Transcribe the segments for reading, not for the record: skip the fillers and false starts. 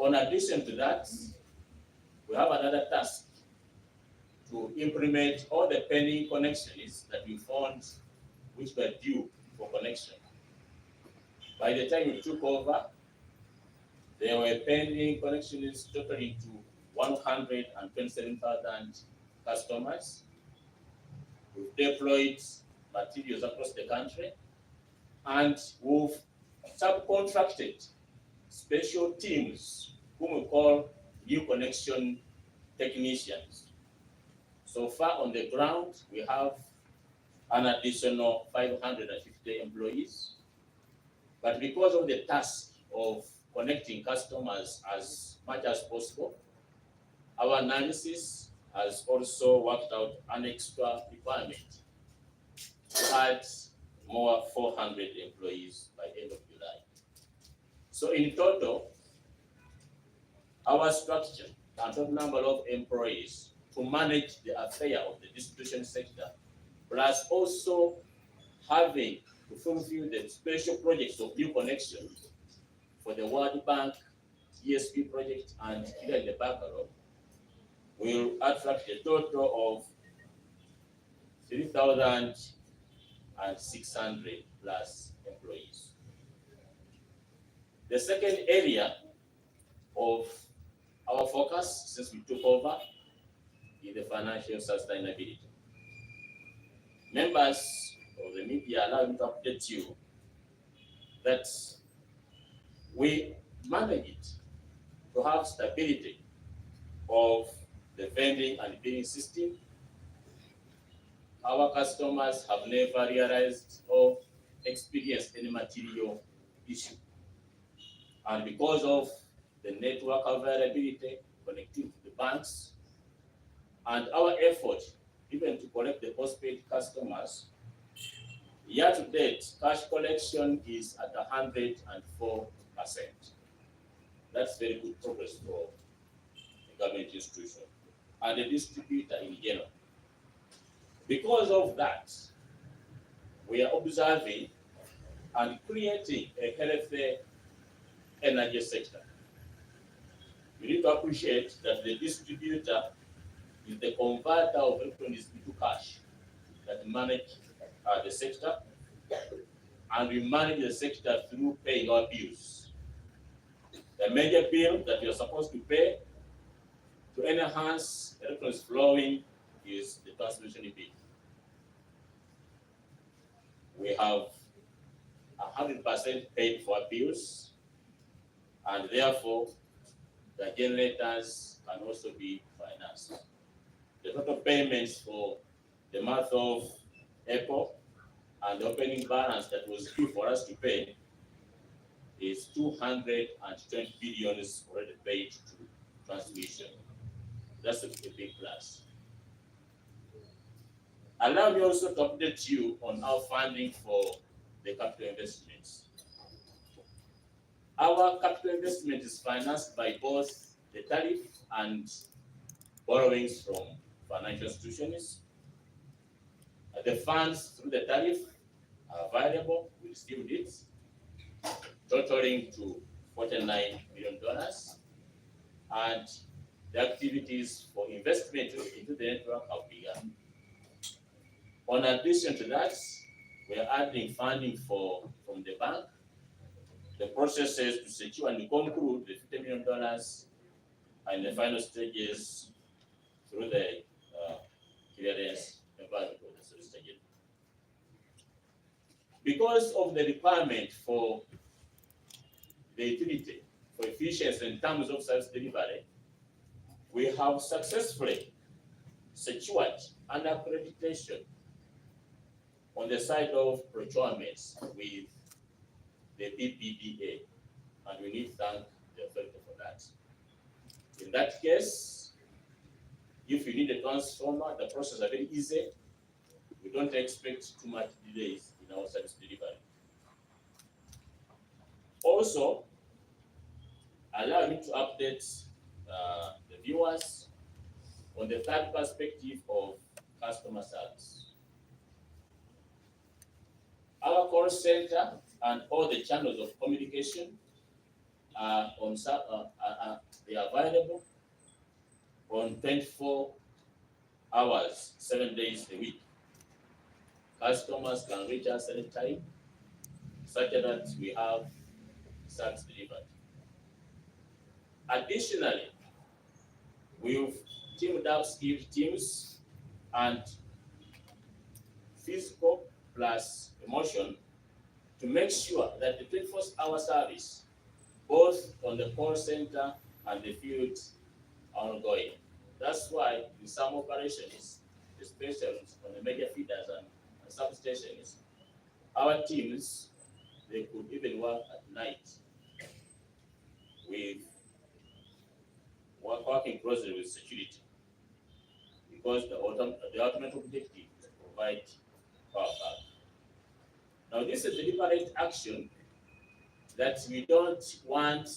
On addition to that, we have another task to implement all the pending connections that we found which were due for connection. By the time we took over, there were pending connections totaling to 127,000 customers. We've deployed materials across the country, and we've subcontracted special teams whom we call new connection technicians. So far on the ground, we have an additional 550 employees. But because of the task of connecting customers as much as possible, our analysis has also worked out an extra requirement to add more 400 employees by end of July. So in total, our structure and total number of employees to manage the affair of the distribution sector, plus also having to fulfill the special projects of new connection for the World Bank ESP project and clear the backlog, will attract a total of 3,600 plus employees. The second area of our focus since we took over is the financial sustainability. Members of the media, allow me to update you that we managed to have stability of the vending and billing system. Our customers have never realized or experienced any material issue. And because of the network availability, connecting to the banks, and our effort even to collect the postpaid customers, year to date, cash collection is at 104%. That's very good progress for the government institution and the distributor in general. Because of that, we are observing and creating a healthy energy sector. We need to appreciate that the distributor is the converter of electronics into cash that manage the sector, and we manage the sector through paying our bills. The major bill that you're supposed to pay to enhance electronics flowing is the transmission bill. We have 100% paid for our bills, and therefore the generators can also be financed. The total payments for the month of April and the opening balance that was due for us to pay is 220 billion already paid to transmission. That's a big plus. Allow me also to update you on our funding for the capital investments. Our capital investment is financed by both the tariff and borrowings from financial institutions. The funds through the tariff are available. We received it, totaling to $49 million, and the activities for investment into the network have begun. In addition to that, we are adding funding from the bank. The processes to secure and conclude the $50 million and the final stages through the clearance environment of the solicitor. Because of the requirement for the utility, for efficiency in terms of service delivery, we have successfully secured an accreditation on the side of procurements with the PPDA, and we need to thank the authority for that. In that case, if you need a transformer, the process is very easy. We don't expect too much delays in our service delivery. Also, allow me to update the viewers on the third perspective of customer service. Our call center and all the channels of communication are they are available on 24 hours, 7 days a week. Customers can reach us anytime, such that we have service delivered. Additionally, we've teamed up skilled teams and physical plus emotion to make sure that the 24-hour service, both on the call center and the field, are ongoing. That's why in some operations, especially on the media feeders and substations, our teams, they could even work at night with working closely with security, because the ultimate objective is to provide power back. Now, this is a deliberate action that we don't want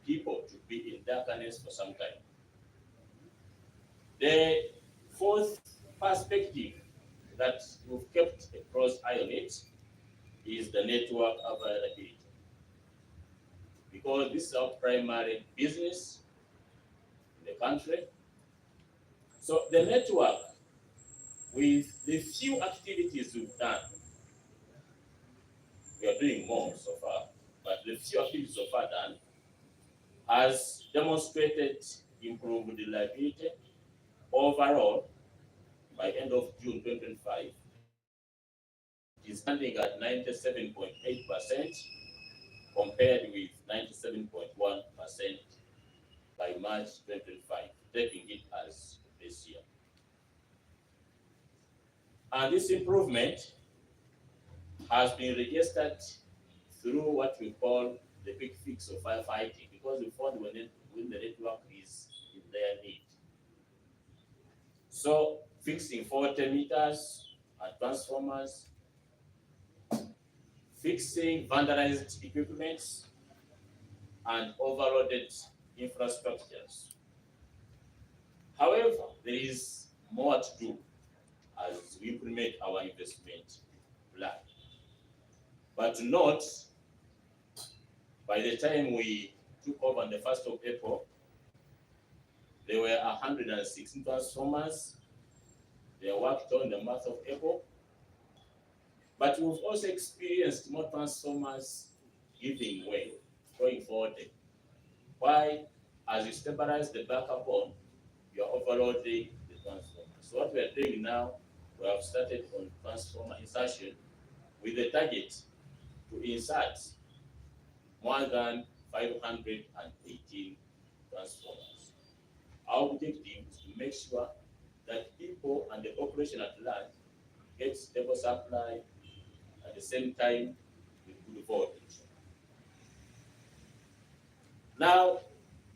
people to be in darkness for some time. The fourth perspective that we've kept a close eye on it is the network availability, because this is our primary business in the country. So the network, with the few activities we've done, we are doing more so far, but the few activities so far done has demonstrated improved reliability overall. By end of June 2025, it is standing at 97.8% compared with 97.1% by March 2025, taking it as this year. And this improvement has been registered through what we call the quick fix of firefighting, because we found when the network is in their need. So fixing 40 meters and transformers, fixing vandalized equipment and overloaded infrastructures. However, there is more to do as we implement our investment plan. But note, by the time we took over on the 1st of April, there were 116 transformers. They worked on the month of April. But we've also experienced more transformers giving way, going forward. Why? As you stabilize the backup on, you're overloading the transformer. So what we are doing now, we have started on transformer insertion with the target to insert more than 518 transformers. Our objective is to make sure that people and the operation at large get stable supply at the same time with good voltage. Now,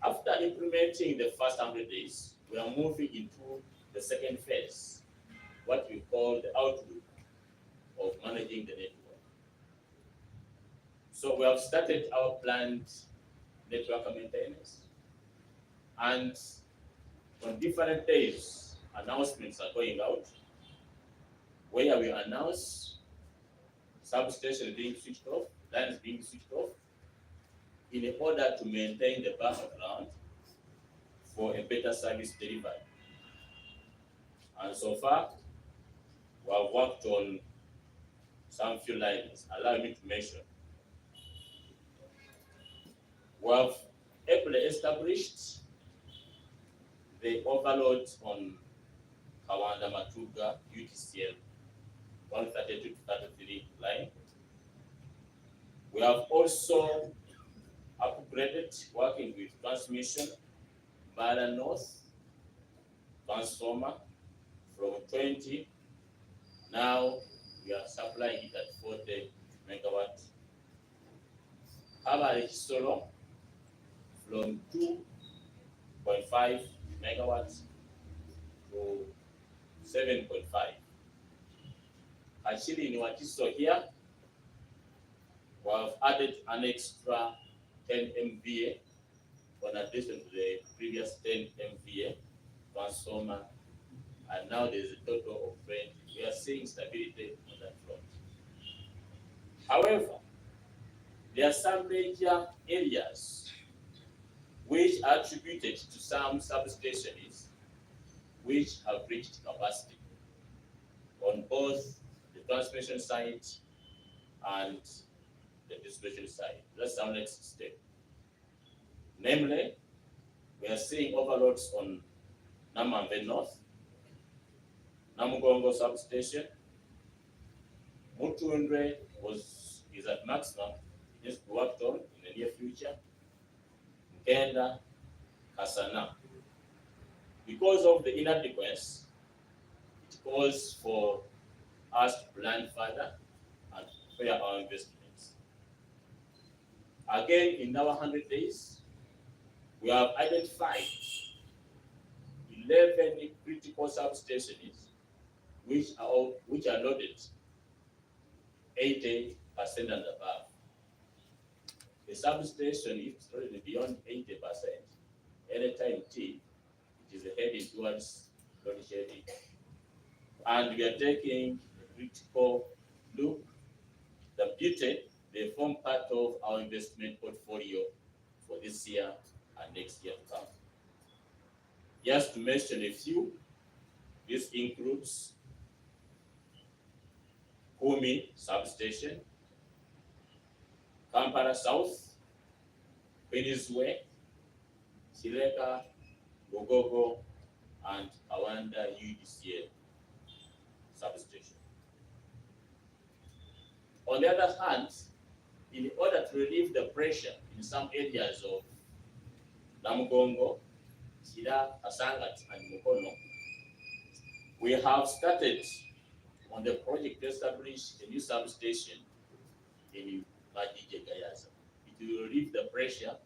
after implementing the first 100 days, we are moving into the second phase, what we call the outlook of managing the network. So we have started our planned network maintenance, and on different days, announcements are going out where we announce substation being switched off, lines being switched off, in order to maintain the buffer ground for a better service delivery. And so far, we have worked on some few lines. Allow me to mention. We have ably established the overload on Kawanda Matuga UEDCL 132 to 33 line. We have also upgraded, working with transmission, Bala North transformer from 20. Now we are supplying it at 40 megawatts. Average solar from 2.5 megawatts to 7.5. Actually, in what you saw here, we have added an extra 10 MVA in addition to the previous 10 MVA transformer, and now there's a total of 20. We are seeing stability on that front. However, There are some major areas which are attributed to some substations which have reached capacity on both the transmission side and the distribution side. That's our next step. Namely, we are seeing overloads on Namambe North, Namugongo substation. Mutundwe is at maximum. It needs to be worked on in the near future. Ngenda, Kasana. Because of the inadequacy, it calls for us to plan further and prepare our investments. Again, in our 100 days, we have identified 11 critical substations which are loaded 80% and above. The substation, if it's already beyond 80%, anytime T, it is heading towards load shedding. And we are taking a critical look. The beauty, they form part of our investment portfolio for this year and next year to come. Just to mention a few, this includes Kumi substation, Kampala South, Queensway, Chileka, Gogogo, and Awanda UEDCL substation. On the other hand, in order to relieve the pressure in some areas of Namugongo, Chira, Kasangat, and Mukono, we have started on the project to establish a new substation in Majije Gayaza. It will relieve the pressure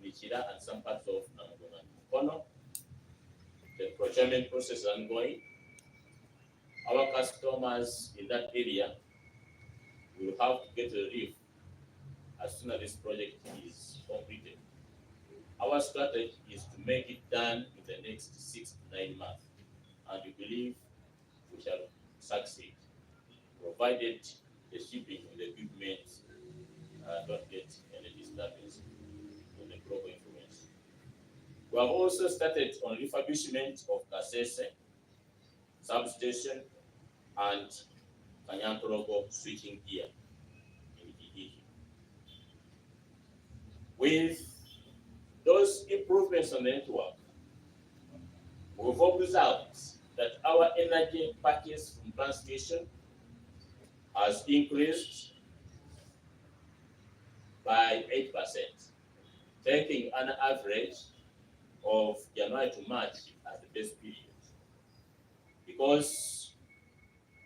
in Chira and some parts of Namugongo and Mukono. The procurement process is ongoing. Our customers in that area will have to get relief as soon as this project is completed. Our strategy is to make it done in the next 6 to 9 months, and we believe we shall succeed, provided the shipping and the equipment don't get any disturbance in the global influence. We have also started on refurbishment of Kasese substation and Kanyankorogo switching gear in Kijiji. With those improvements on the network, we've observed that our energy purchase from transmission has increased by 8%, taking an average of January to March as the best period. Because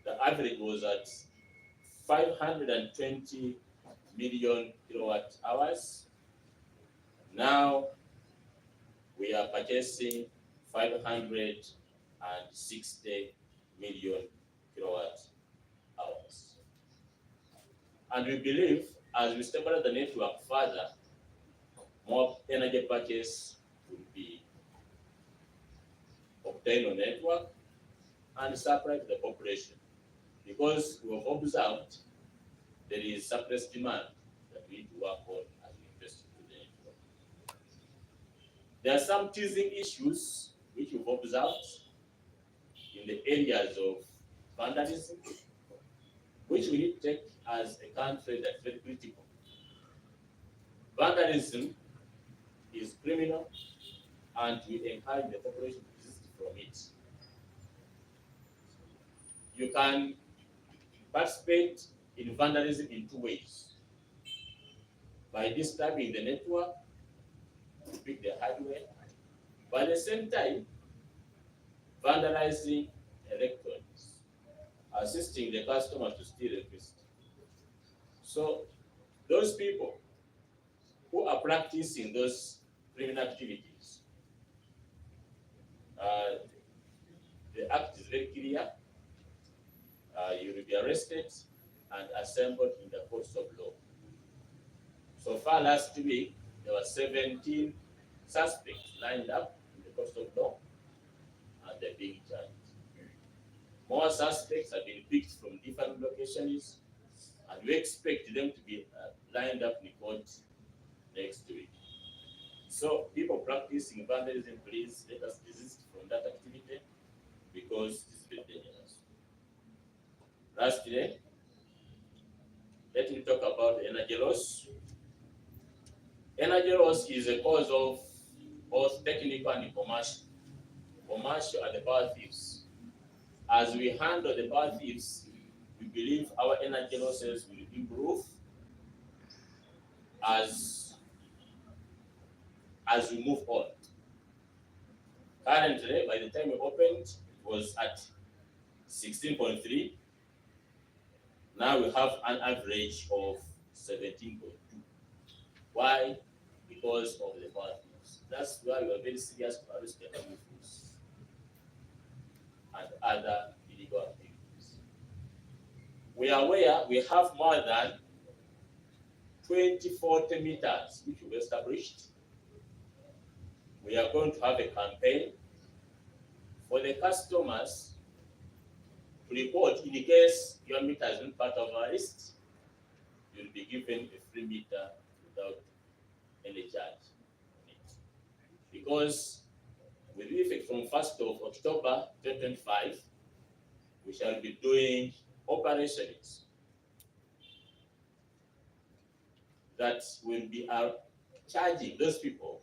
the average was at 520 million kilowatt hours. Now we are purchasing 560 million kilowatt hours. And we believe as we stabilize the network further, more energy purchase will be obtained on the network and supplied to the population. Because we have observed there is surplus demand that we need to work on as we invest in the network. There are some teasing issues which we've observed in the areas of vandalism, which we need to take as a country that's very critical. Vandalism is criminal, and we encourage the population to desist from it. You can participate in vandalism in 2 ways: by disturbing the network, to pick the hardware, but at the same time, vandalizing electronics, assisting the customer to steal electricity. So those people who are practicing those criminal activities, the act is very clear. You will be arrested and assembled in the courts of law. So far last week, there were 17 suspects lined up in the courts of law, and they're being charged. More suspects have been picked from different locations, and we expect them to be lined up in court next week. So people practicing vandalism, please let us desist from that activity because it is very dangerous. Lastly, let me talk about energy loss. Energy loss is a cause of both technical and commercial. Commercial are the power thieves. As we handle the power thieves, we believe our energy losses will improve as we move on. Currently, by the time we opened, it was at 16.3. Now we have an average of 17.2. Why? Because of the power thieves. That's why we are very serious to arrest the foods and other illegal activities. We are aware we have more than 40 meters which we've established. We are going to have a campaign for the customers to report in case your meter is not part of our list. You'll be given a free meter without any charge on it. Because with effect from 1st of October 2025, we shall be doing operations that will be charging those people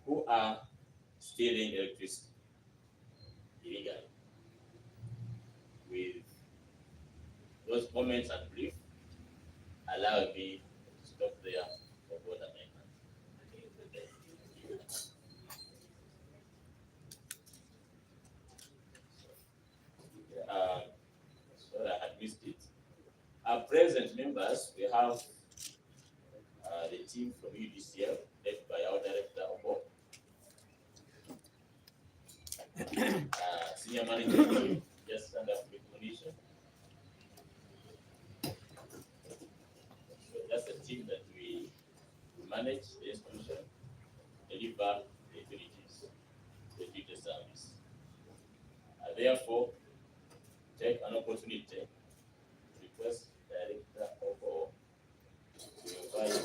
who are stealing electricity illegally. With those comments and brief, allow me to stop there for what I meant. Sorry, I had missed it. Our present members, we have the team from UEDCL, led by our director, Obo. Senior manager, just stand up recognition. So that's the team that we manage the institution, deliver the utilities, the duty service. Therefore, take an opportunity to request Director Obo to invite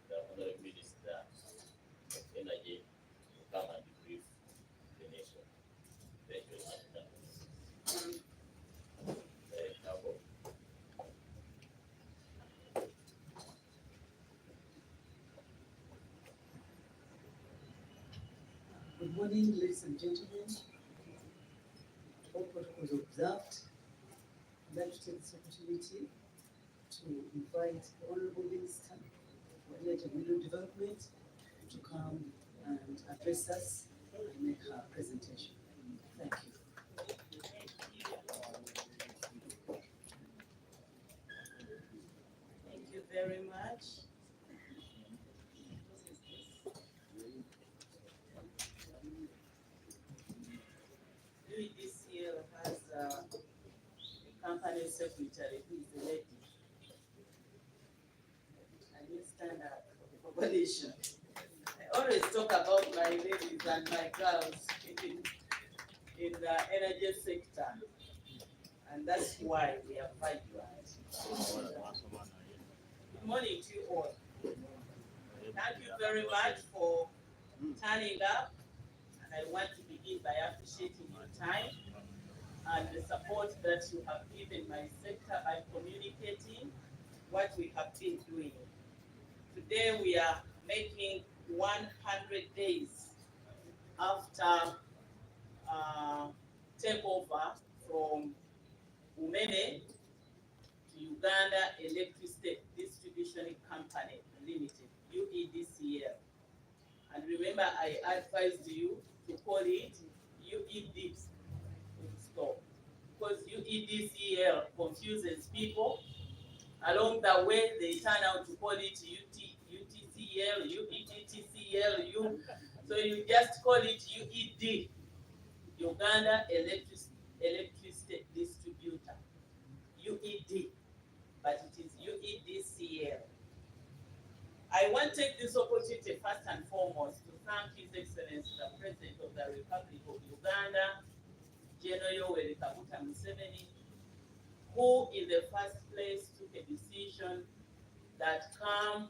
the Honorable Minister of Energy to come and brief the nation. Thank you very much. Director Obo. Good morning, ladies and gentlemen. All protocols observed. I'd like to take this opportunity to invite the Honorable Minister for Energy and Mineral Development to come and address us and make her presentation. Thank you. Thank you very much. UEDCL has a company secretary who is a lady. And you stand up for the population. I always talk about my ladies and my girls in the energy sector. And that's why we have fight you out. Good morning to you all. Thank you very much for turning up. And I want to begin by appreciating your time and the support that you have given my sector by communicating what we have been doing. Today we are making 100 days after takeover from Umeme to Uganda Electricity Distribution Company Limited, UEDCL. And remember, I advised you to call it UED stop, because UEDCL confuses people. Along the way, they turn out to call it UTCL, UEDTCL, so you just call it UED, Uganda Electricity Distributor, UED, but it is UEDCL. I want to take this opportunity first and foremost to thank His Excellency the President of the Republic of Uganda, General Yoweri Kaguta Museveni, who in the first place took a decision that come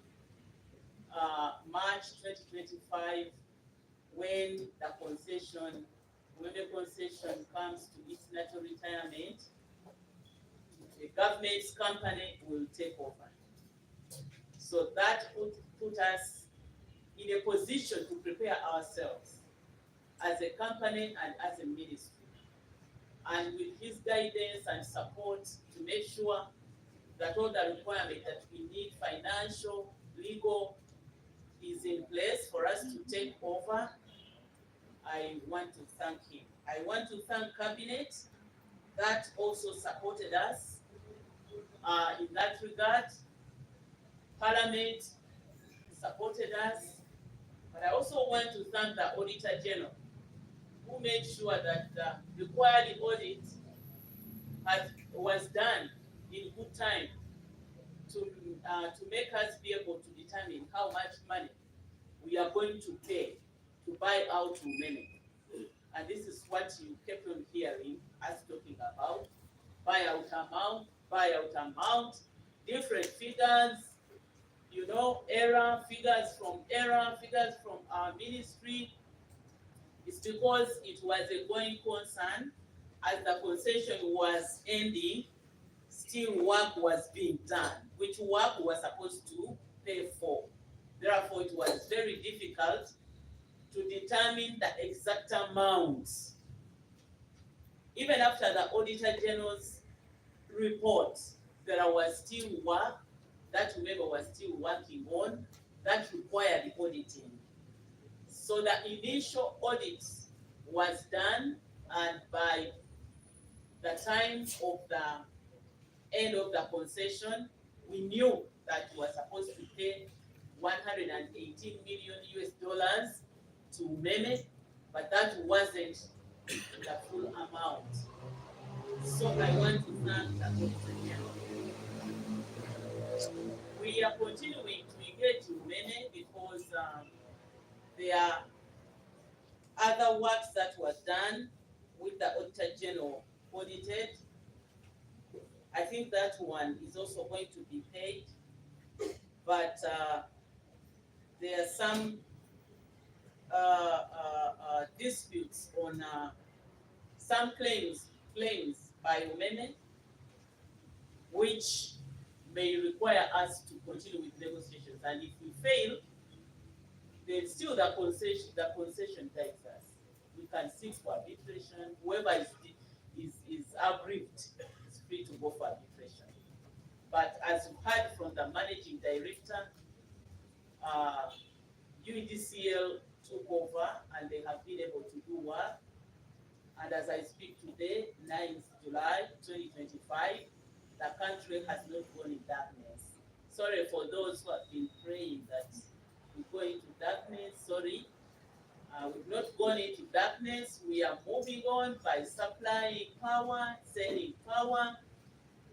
March 2025, when the concession comes to its natural retirement, the government's company will take over. So that put us in a position to prepare ourselves as a company and as a ministry. And with his guidance and support to make sure that all the requirements that we need, financial, legal, is in place for us to take over, I want to thank him. I want to thank Cabinet that also supported us in that regard. Parliament supported us. But I also want to thank the Auditor General, who made sure that the required audit was done in good time to make us be able to determine how much money we are going to pay to buy out Umeme. And this is what you kept on hearing us talking about: buyout amount, different figures, figures from our ministry. It's because it was a going concern. As the concession was ending, still work was being done, which work was supposed to pay for. Therefore, it was very difficult to determine the exact amounts. Even after the Auditor General's report, there was still work that Umeme was still working on that required auditing. So the initial audit was done, and by the time of the end of the concession, we knew that we were supposed to pay 118 million US dollars to Umeme, but that wasn't the full amount. So I want to thank the Auditor General. We are continuing to engage Umeme because there are other works that were done with the Auditor General audited. I think that one is also going to be paid, but there are some disputes on some claims by Umeme, which may require us to continue with negotiations. And if we fail, then still the concession takes us. We can seek for arbitration. Whoever is aggrieved is free to go for arbitration. But as you heard from the managing director, UEDCL took over and they have been able to do work. And as I speak today, 9th July 2025, the country has not gone in darkness. Sorry for those who have been praying that we go into darkness. Sorry. We've not gone into darkness. We are moving on by supplying power, selling power.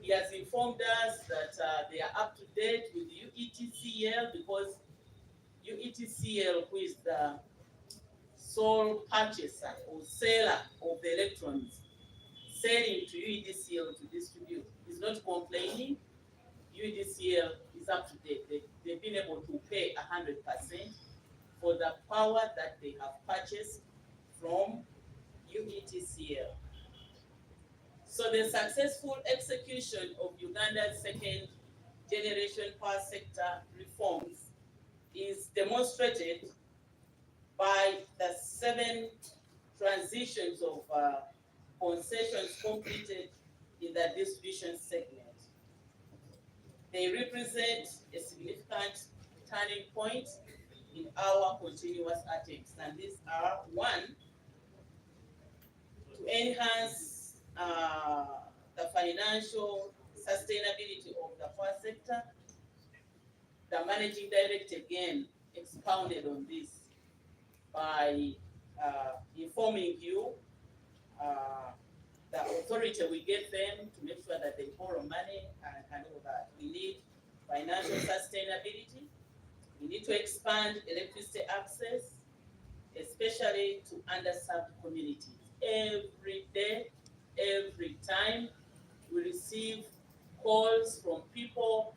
He has informed us that they are up to date with UEDCL, because UEDCL, who is the sole purchaser or seller of the electrons, selling to UEDCL to distribute, is not complaining. UEDCL is up to date. They've been able to pay 100% for the power that they have purchased from UEDCL. So the successful execution of Uganda's second generation power sector reforms is demonstrated by the 7 transitions of concessions completed in the distribution segment. They represent a significant turning point in our continuous attempts, and these are: 1, to enhance the financial sustainability of the power sector. The managing director again expounded on this by informing you the authority we get them to make sure that they borrow money and all that. We need financial sustainability. We need to expand electricity access, especially to underserved communities. Every day, every time, we receive calls from people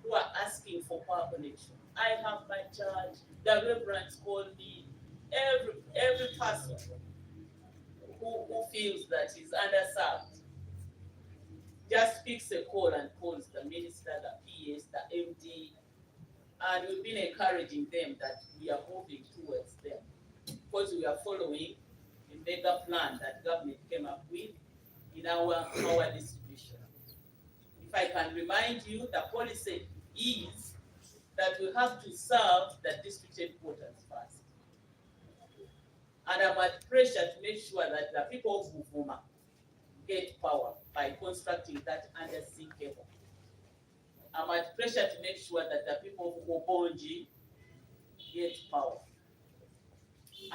who are asking for power connection. I have my charge. The reverends call me. Every person who feels that he's underserved just picks a call and calls the minister, the PS, the MD, and we've been encouraging them that we are moving towards them because we are following the mega plan that government came up with in our power distribution. If I can remind you, the policy is that we have to serve the district headquarters first. And I'm at pressure to make sure that the people of Buvuma get power by constructing that undersea cable. I'm at pressure to make sure that the people of Obonji get power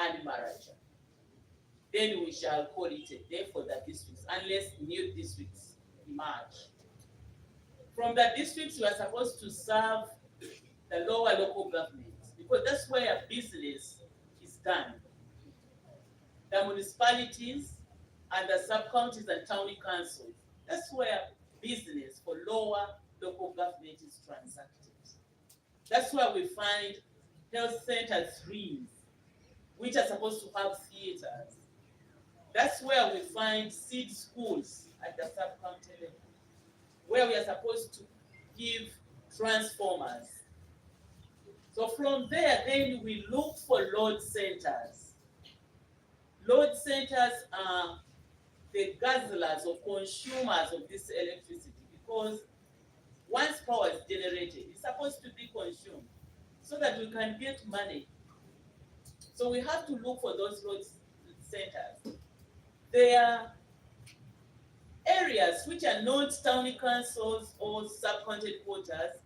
and Maracha. Then we shall call it a day for the districts, unless new districts emerge. From the districts, we are supposed to serve the lower local governments, because that's where business is done. The municipalities and the sub-counties and county councils, that's where business for lower local government is transacted. That's where we find health centers, which are supposed to have theaters. That's where we find seed schools at the sub-county level, where we are supposed to give transformers. So from there, then we look for load centers. Load centers are the guzzlers or consumers of this electricity, because once power is generated, it's supposed to be consumed so that we can get money. So we have to look for those load centers. They are areas which are not town councils or sub-county headquarters,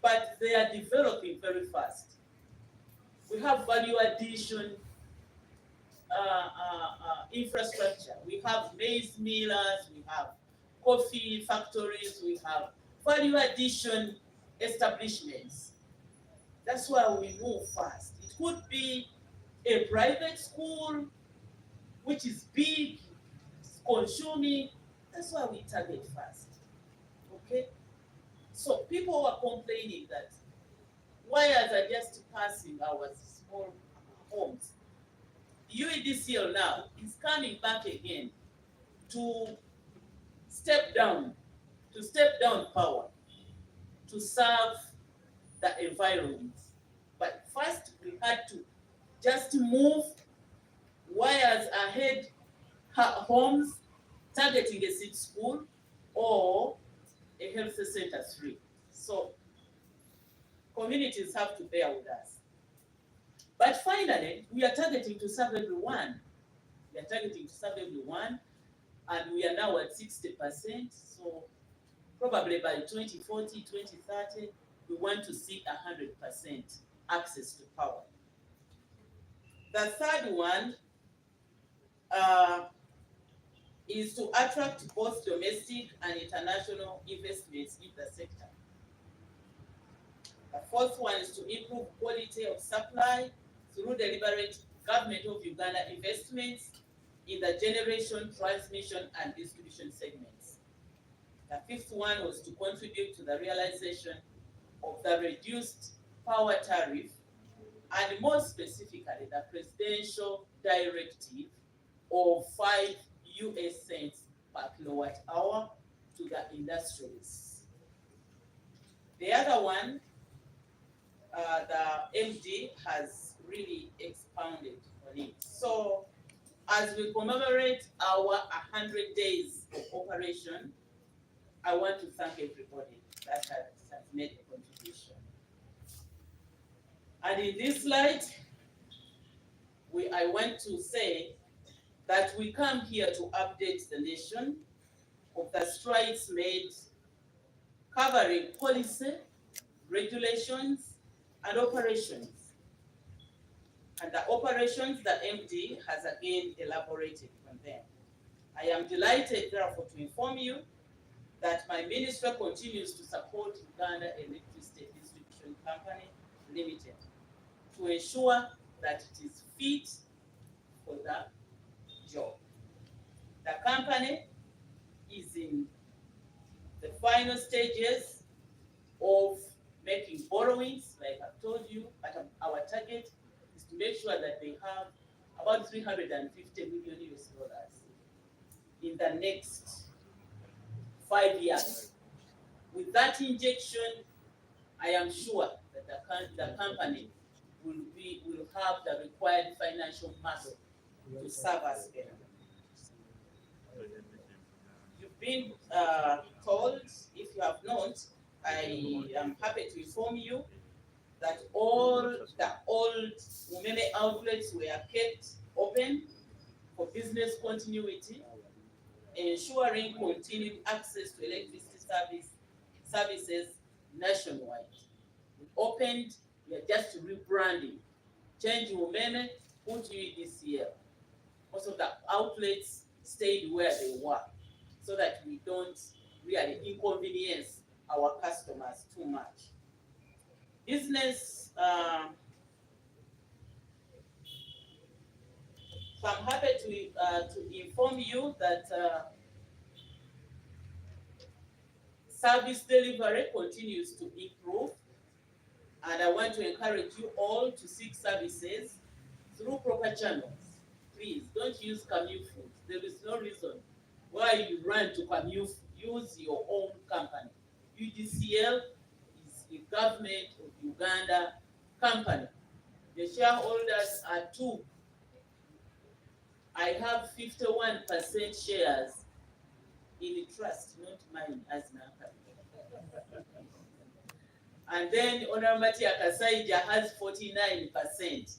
but they are developing very fast. We have value addition infrastructure. We have maize millers, we have coffee factories, we have value addition establishments. That's why we move fast. It could be a private school, which is big, consuming. That's why we target fast. Okay? So people were complaining that wires are just passing our small homes. UEDCL now is coming back again to step down power to serve the environment. But first we had to just move wires ahead homes, targeting a seed school or a health center 3. So communities have to bear with us. But finally, we are targeting to serve everyone. We are targeting to serve everyone, and we are now at 60%. So probably by 2040, 2030, we want to see 100% access to power. The third one is to attract both domestic and international investments in the sector. The fourth one is to improve quality of supply through deliberate government of Uganda investments in the generation, transmission, and distribution segments. The fifth one was to contribute to the realization of the reduced power tariff, and more specifically, the presidential directive of 5 US cents per kilowatt hour to the industries. The other one, the MD has really expounded on it. So as we commemorate our 100 days of operation, I want to thank everybody that has made a contribution. And in this light, I want to say that we come here to update the nation of the strides made covering policy, regulations, and operations. And the operations that MD has again elaborated on them. I am delighted, therefore, to inform you that my ministry continues to support Uganda Electricity Distribution Company Limited to ensure that it is fit for the job. The company is in final stages of making borrowings, like I've told you, but our target is to make sure that they have about 350 million US dollars in the next 5 years. With that injection, I am sure that the company will have the required financial muscle to serve us better. You've been told, if you have not, I am happy to inform you that all the old Umeme outlets were kept open for business continuity, ensuring continued access to electricity services nationwide. We opened, we are just rebranding, change Umeme, put UEDCL. Most of the outlets stayed where they were so that we don't really inconvenience our customers too much. Business, so I'm happy to inform you that service delivery continues to improve, and I want to encourage you all to seek services through proper channels. Please don't use commute food. There is no reason why you run to commute. Use your own company. UEDCL is a government of Uganda company. The shareholders are 2. I have 51% shares in the trust, not mine as Naka. And then Honorable Matia Kasaija has 49%,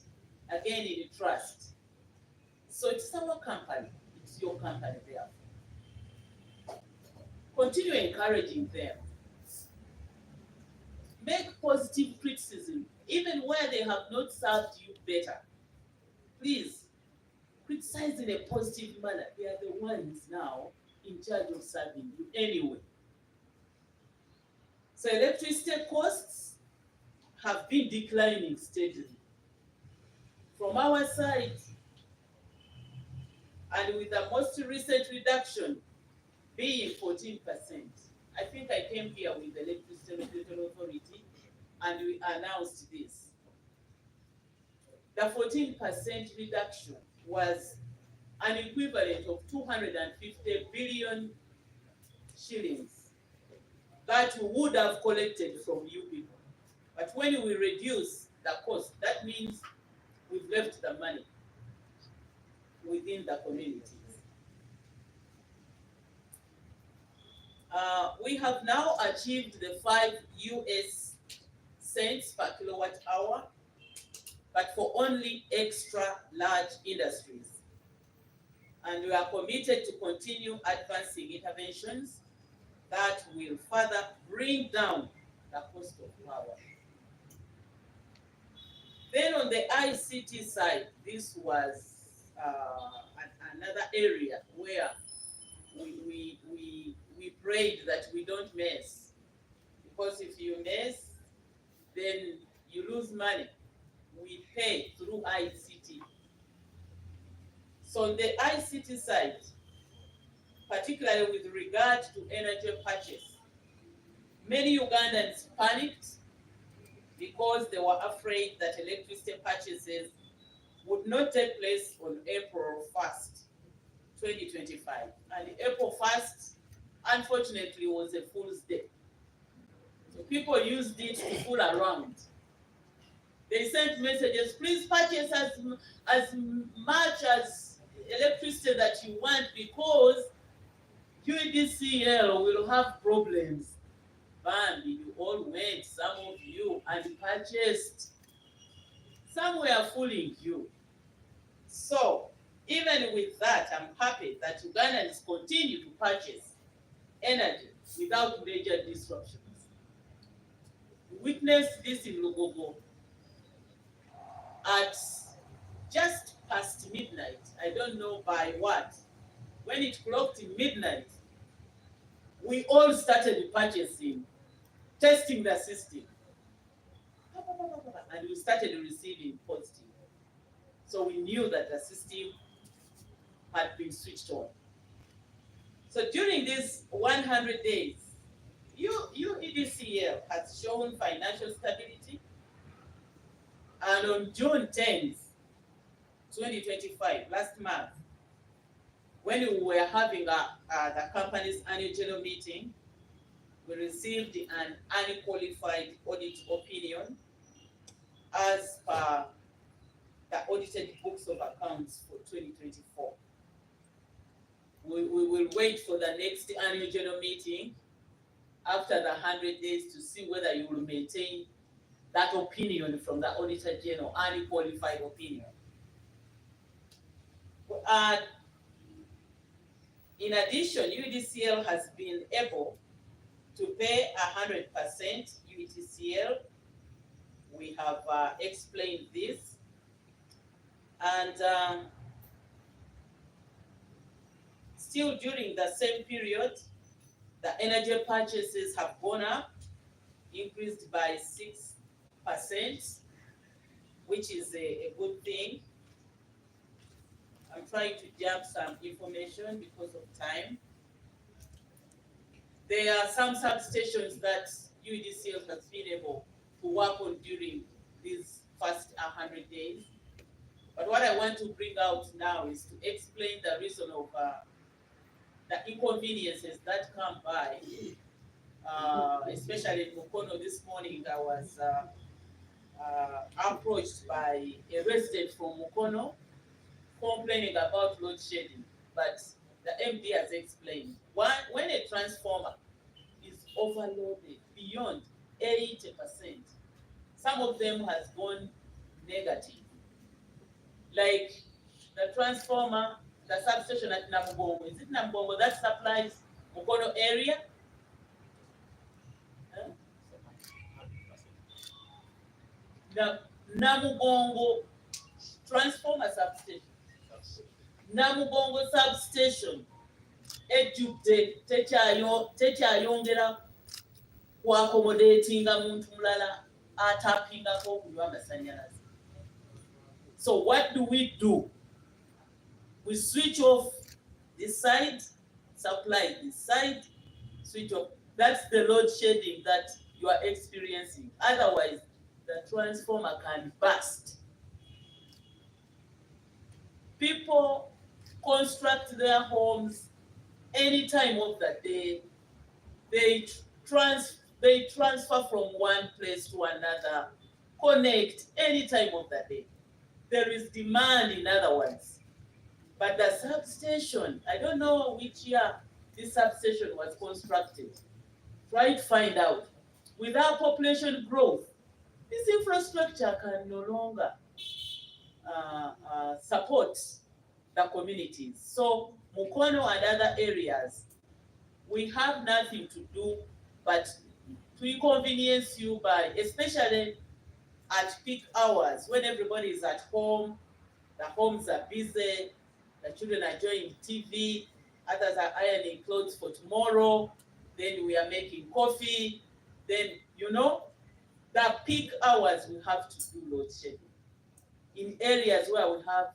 again in the trust. So it's our company, it's your company there. Continue encouraging them. Make positive criticism, even where they have not served you better. Please, criticize in a positive manner. They are the ones now in charge of serving you anyway. So electricity costs have been declining steadily. From our side, and with the most recent reduction being 14%. I think I came here with the Electricity Regulatory Authority and we announced this. The 14% reduction was an equivalent of 250 billion shillings that we would have collected from you people. But when we reduce the cost, that means we've left the money within the communities. We have now achieved the 5 US cents per kilowatt hour, but for only extra large industries. And we are committed to continue advancing interventions that will further bring down the cost of power. Then on the ICT side, this was another area where we prayed that we don't mess. Because if you mess, then you lose money. We pay through ICT. So on the ICT side, particularly with regard to energy purchase, many Ugandans panicked because they were afraid that electricity purchases would not take place on April 1st, 2025. And April 1st, unfortunately, was a fool's day. So people used it to fool around. They sent messages, please purchase as much as electricity that you want because UEDCL will have problems. Bam, you all went, some of you, and purchased. Some were fooling you. So, even with that, I'm happy that Ugandans continue to purchase energy without major disruptions. We witnessed this in Lugogo at just past midnight. I don't know by what. When it clocked in midnight, we all started purchasing, testing the system. And we started receiving positive. So we knew that the system had been switched on. So during these 100 days, UEDCL has shown financial stability, and on June 10th, 2025, last month, when we were having the company's annual general meeting, we received an unqualified audit opinion as per the audited books of accounts for 2024. We will wait for the next annual general meeting after the 100 days to see whether you will maintain that opinion from the Auditor General, unqualified opinion. In addition, UEDCL has been able to pay 100% UEDCL. We have explained this. And still during the same period, the energy purchases have gone up, increased by 6%, which is a good thing. I'm trying to jump some information because of time. There are some substations that UEDCL has been able to work on during these first 100 days. But what I want to bring out now is to explain the reason of the inconveniences that come by, especially in Mukono. This morning I was approached by a resident from Mukono complaining about load shedding, but the MD has explained when a transformer is overloaded beyond 80%, some of them has gone negative. Like the transformer, the substation at Namugongo, is it Namugongo that supplies Mukono area? Huh? The Namugongo transformer substation. Namugongo substation ejjudde tekyayongera ku accommodatinga muntu mulala atappingako okunywa amasanyalaze. So what do? We switch off this side, supply this side, switch off. That's the load shedding that you are experiencing. Otherwise, the transformer can burst. People construct their homes any time of the day. They transfer from one place to another, connect any time of the day. There is demand, in other words. But the substation, I don't know which year this substation was constructed. Try to find out. Without population growth, this infrastructure can no longer support the communities. So Mukono and other areas, we have nothing to do but to inconvenience you by, especially at peak hours when everybody is at home, the homes are busy, the children are enjoying TV, others are ironing clothes for tomorrow, then we are making coffee, then, the peak hours we have to do load shedding in areas where we have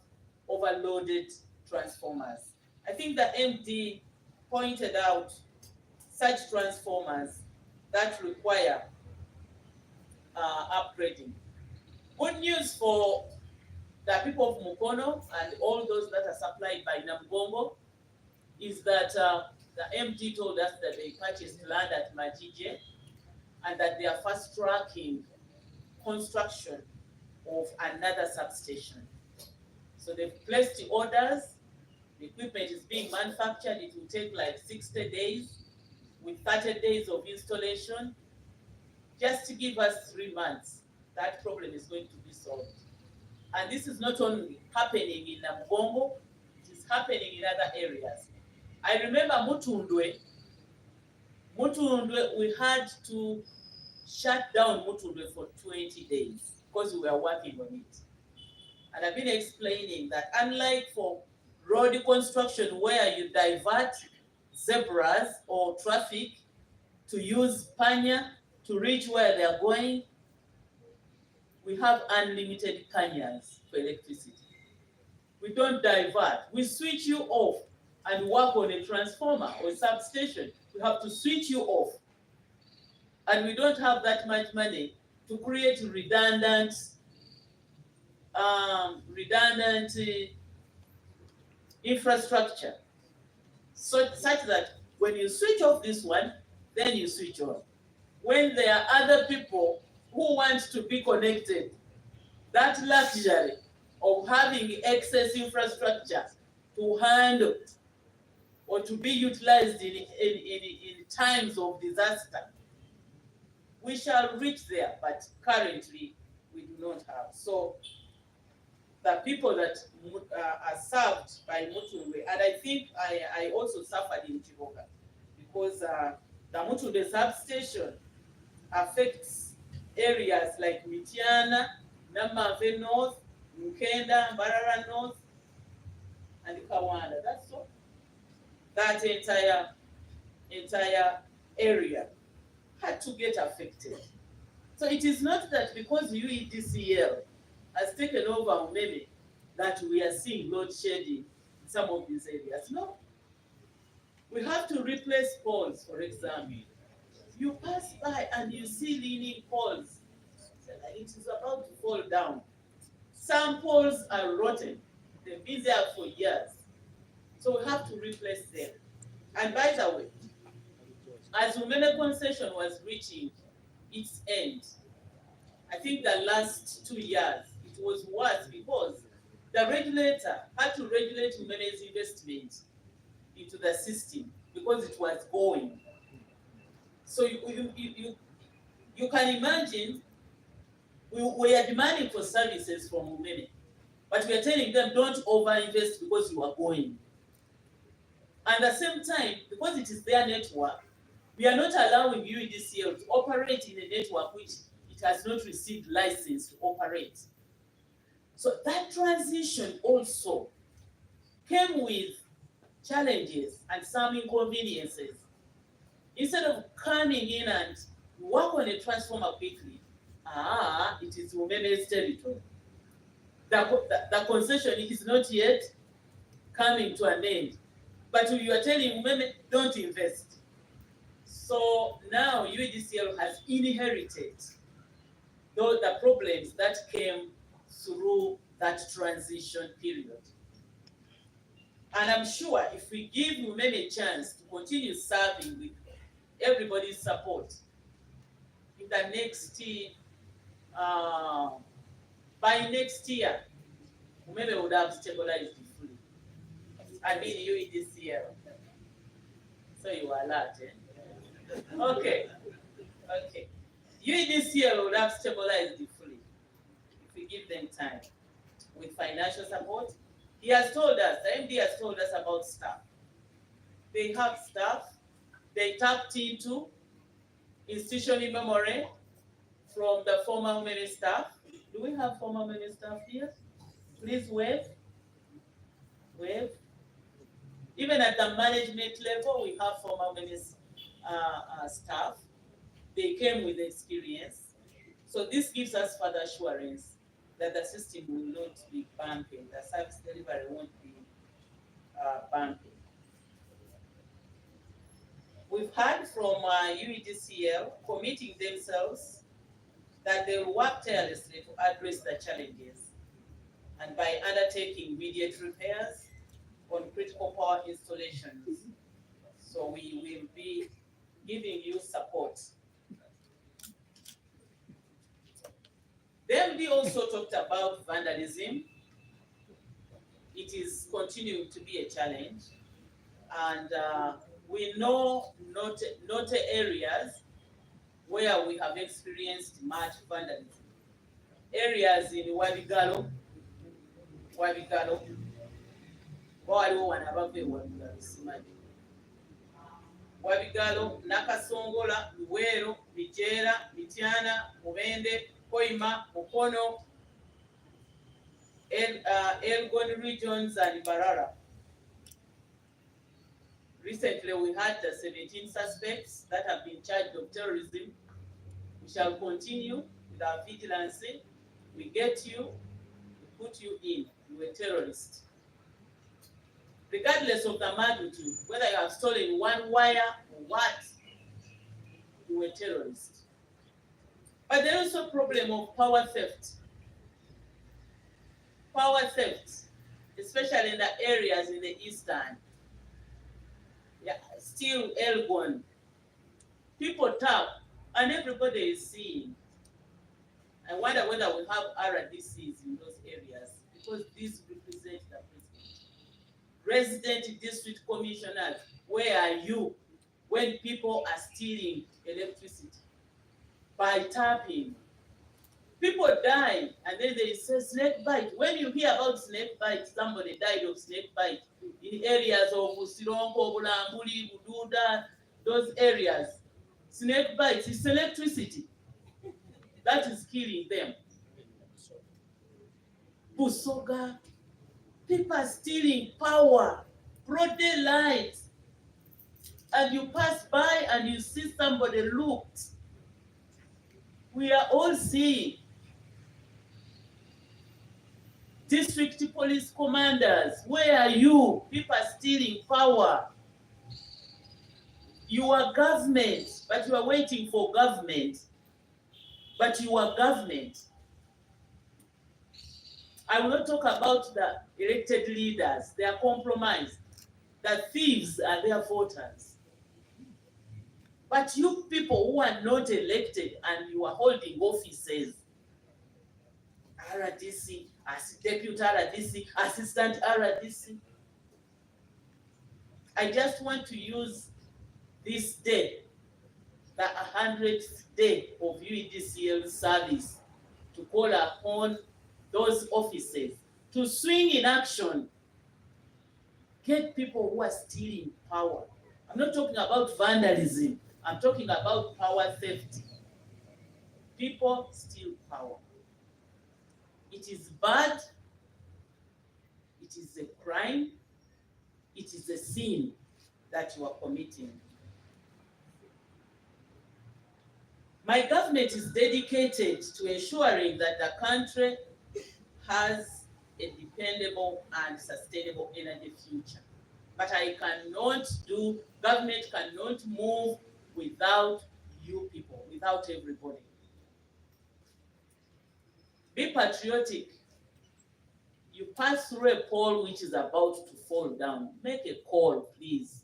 overloaded transformers. I think the MD pointed out such transformers that require upgrading. Good news for the people of Mukono and all those that are supplied by Namugongo is that the MD told us that they purchased land at Majije and that they are fast-tracking construction of another substation. So they've placed the orders, the equipment is being manufactured, it will take like 60 days with 30 days of installation. Just to give us 3 months, that problem is going to be solved. And this is not only happening in Namugongo, it is happening in other areas. I remember Mutundwe, we had to shut down Mutundwe for 20 days because we were working on it. And I've been explaining that unlike for road construction where you divert zebras or traffic to use panya to reach where they are going, we have unlimited panyas for electricity. We don't divert. We switch you off and work on a transformer or a substation. We have to switch you off. and we don't have that much money to create redundant infrastructure, such that when you switch off this one, then you switch on. When there are other people who want to be connected, that luxury of having excess infrastructure to handle or to be utilized in times of disaster, we shall reach there, but currently we do not have. So the people that are served by Mutunde, and I think I also suffered in Chiboga, because the Mutunde substation affects areas like Mitiana, Namave North, Mukenda, Mbarara North, and Kawanda. That's all. That entire area had to get affected. So it is not that because UEDCL has taken over Umeme that we are seeing load shedding in some of these areas. No. We have to replace poles, for example. You pass by and you see leaning poles. It is about to fall down. Some poles are rotten. They've been there for years. So we have to replace them. And by the way, as Umeme concession was reaching its end, I think the last 2 years, it was worse because the regulator had to regulate Umeme's investment into the system because it was going. So you can imagine, we are demanding for services from Umeme, but we are telling them don't overinvest because you are going. And at the same time, because it is their network, we are not allowing UEDCL to operate in a network which it has not received license to operate. So that transition also came with challenges and some inconveniences. Instead of coming in and work on a transformer quickly, it is Umeme's territory. The concession is not yet coming to an end, but you are telling Umeme, don't invest. So now UEDCL has inherited the problems that came through that transition period. And I'm sure if we give Umeme a chance to continue serving with everybody's support, in the next by next year, Umeme would have stabilized fully. I mean UEDCL. So you are alert, eh? Okay. UEDCL would have stabilized fully if we give them time with financial support. He has told us, the MD has told us about staff. They have staff. They tapped into institutional memory from the former Umeme staff. Do we have former Umeme staff here? Please wave. Wave. Even at the management level, we have former Umeme staff. They came with experience. So this gives us further assurance that the system will not be bumping. The service delivery won't be bumping. We've heard from UEDCL committing themselves that they will work tirelessly to address the challenges, and by undertaking immediate repairs on critical power installations. So we will be giving you support. The MD also talked about vandalism. It is continuing to be a challenge, and we know not areas where we have experienced much vandalism. Areas in Wabigalo, Wabigalo, Nakasongola, Luwero, Mijera, Mitiana, Mubende, Koima, Mukono, Elgon regions, and Barara. Recently, we had the 17 suspects that have been charged of terrorism. We shall continue with our vigilance. We get you, we put you in, you're a terrorist. Regardless of the magnitude, whether you have stolen one wire or what, you were terrorists. But there is also a problem of power theft. Power theft, especially in the areas in the eastern. Yeah, still Elgon. People tap and everybody is seeing. I wonder whether we have RDCs in those areas because these represent the president. Resident district commissioners, where are you when people are stealing electricity by tapping? People die and then they say snake bite. When you hear about snake bite, somebody died of snake bite in areas of Usirongo, Bulambuli, Bududa, those areas. Snake bites, it's electricity that is killing them. Busoga, people are stealing power, broad daylight, and you pass by and you see somebody looked. We are all seeing. District police commanders, where are you? People are stealing power. You are government, but you are waiting for government. But you are government. I will not talk about the elected leaders. They are compromised. The thieves are their voters. But you people who are not elected and you are holding offices, RDC, deputy RDC, assistant RDC. I just want to use this day, the 100th day of UEDCL service, to call upon those offices to swing in action. Get people who are stealing power. I'm not talking about vandalism. I'm talking about power theft. People steal power. It is bad. It is a crime. It is a sin that you are committing. My government is dedicated to ensuring that the country has a dependable and sustainable energy future. But government cannot move without you people, without everybody. Be patriotic. You pass through a pole which is about to fall down. Make a call, please.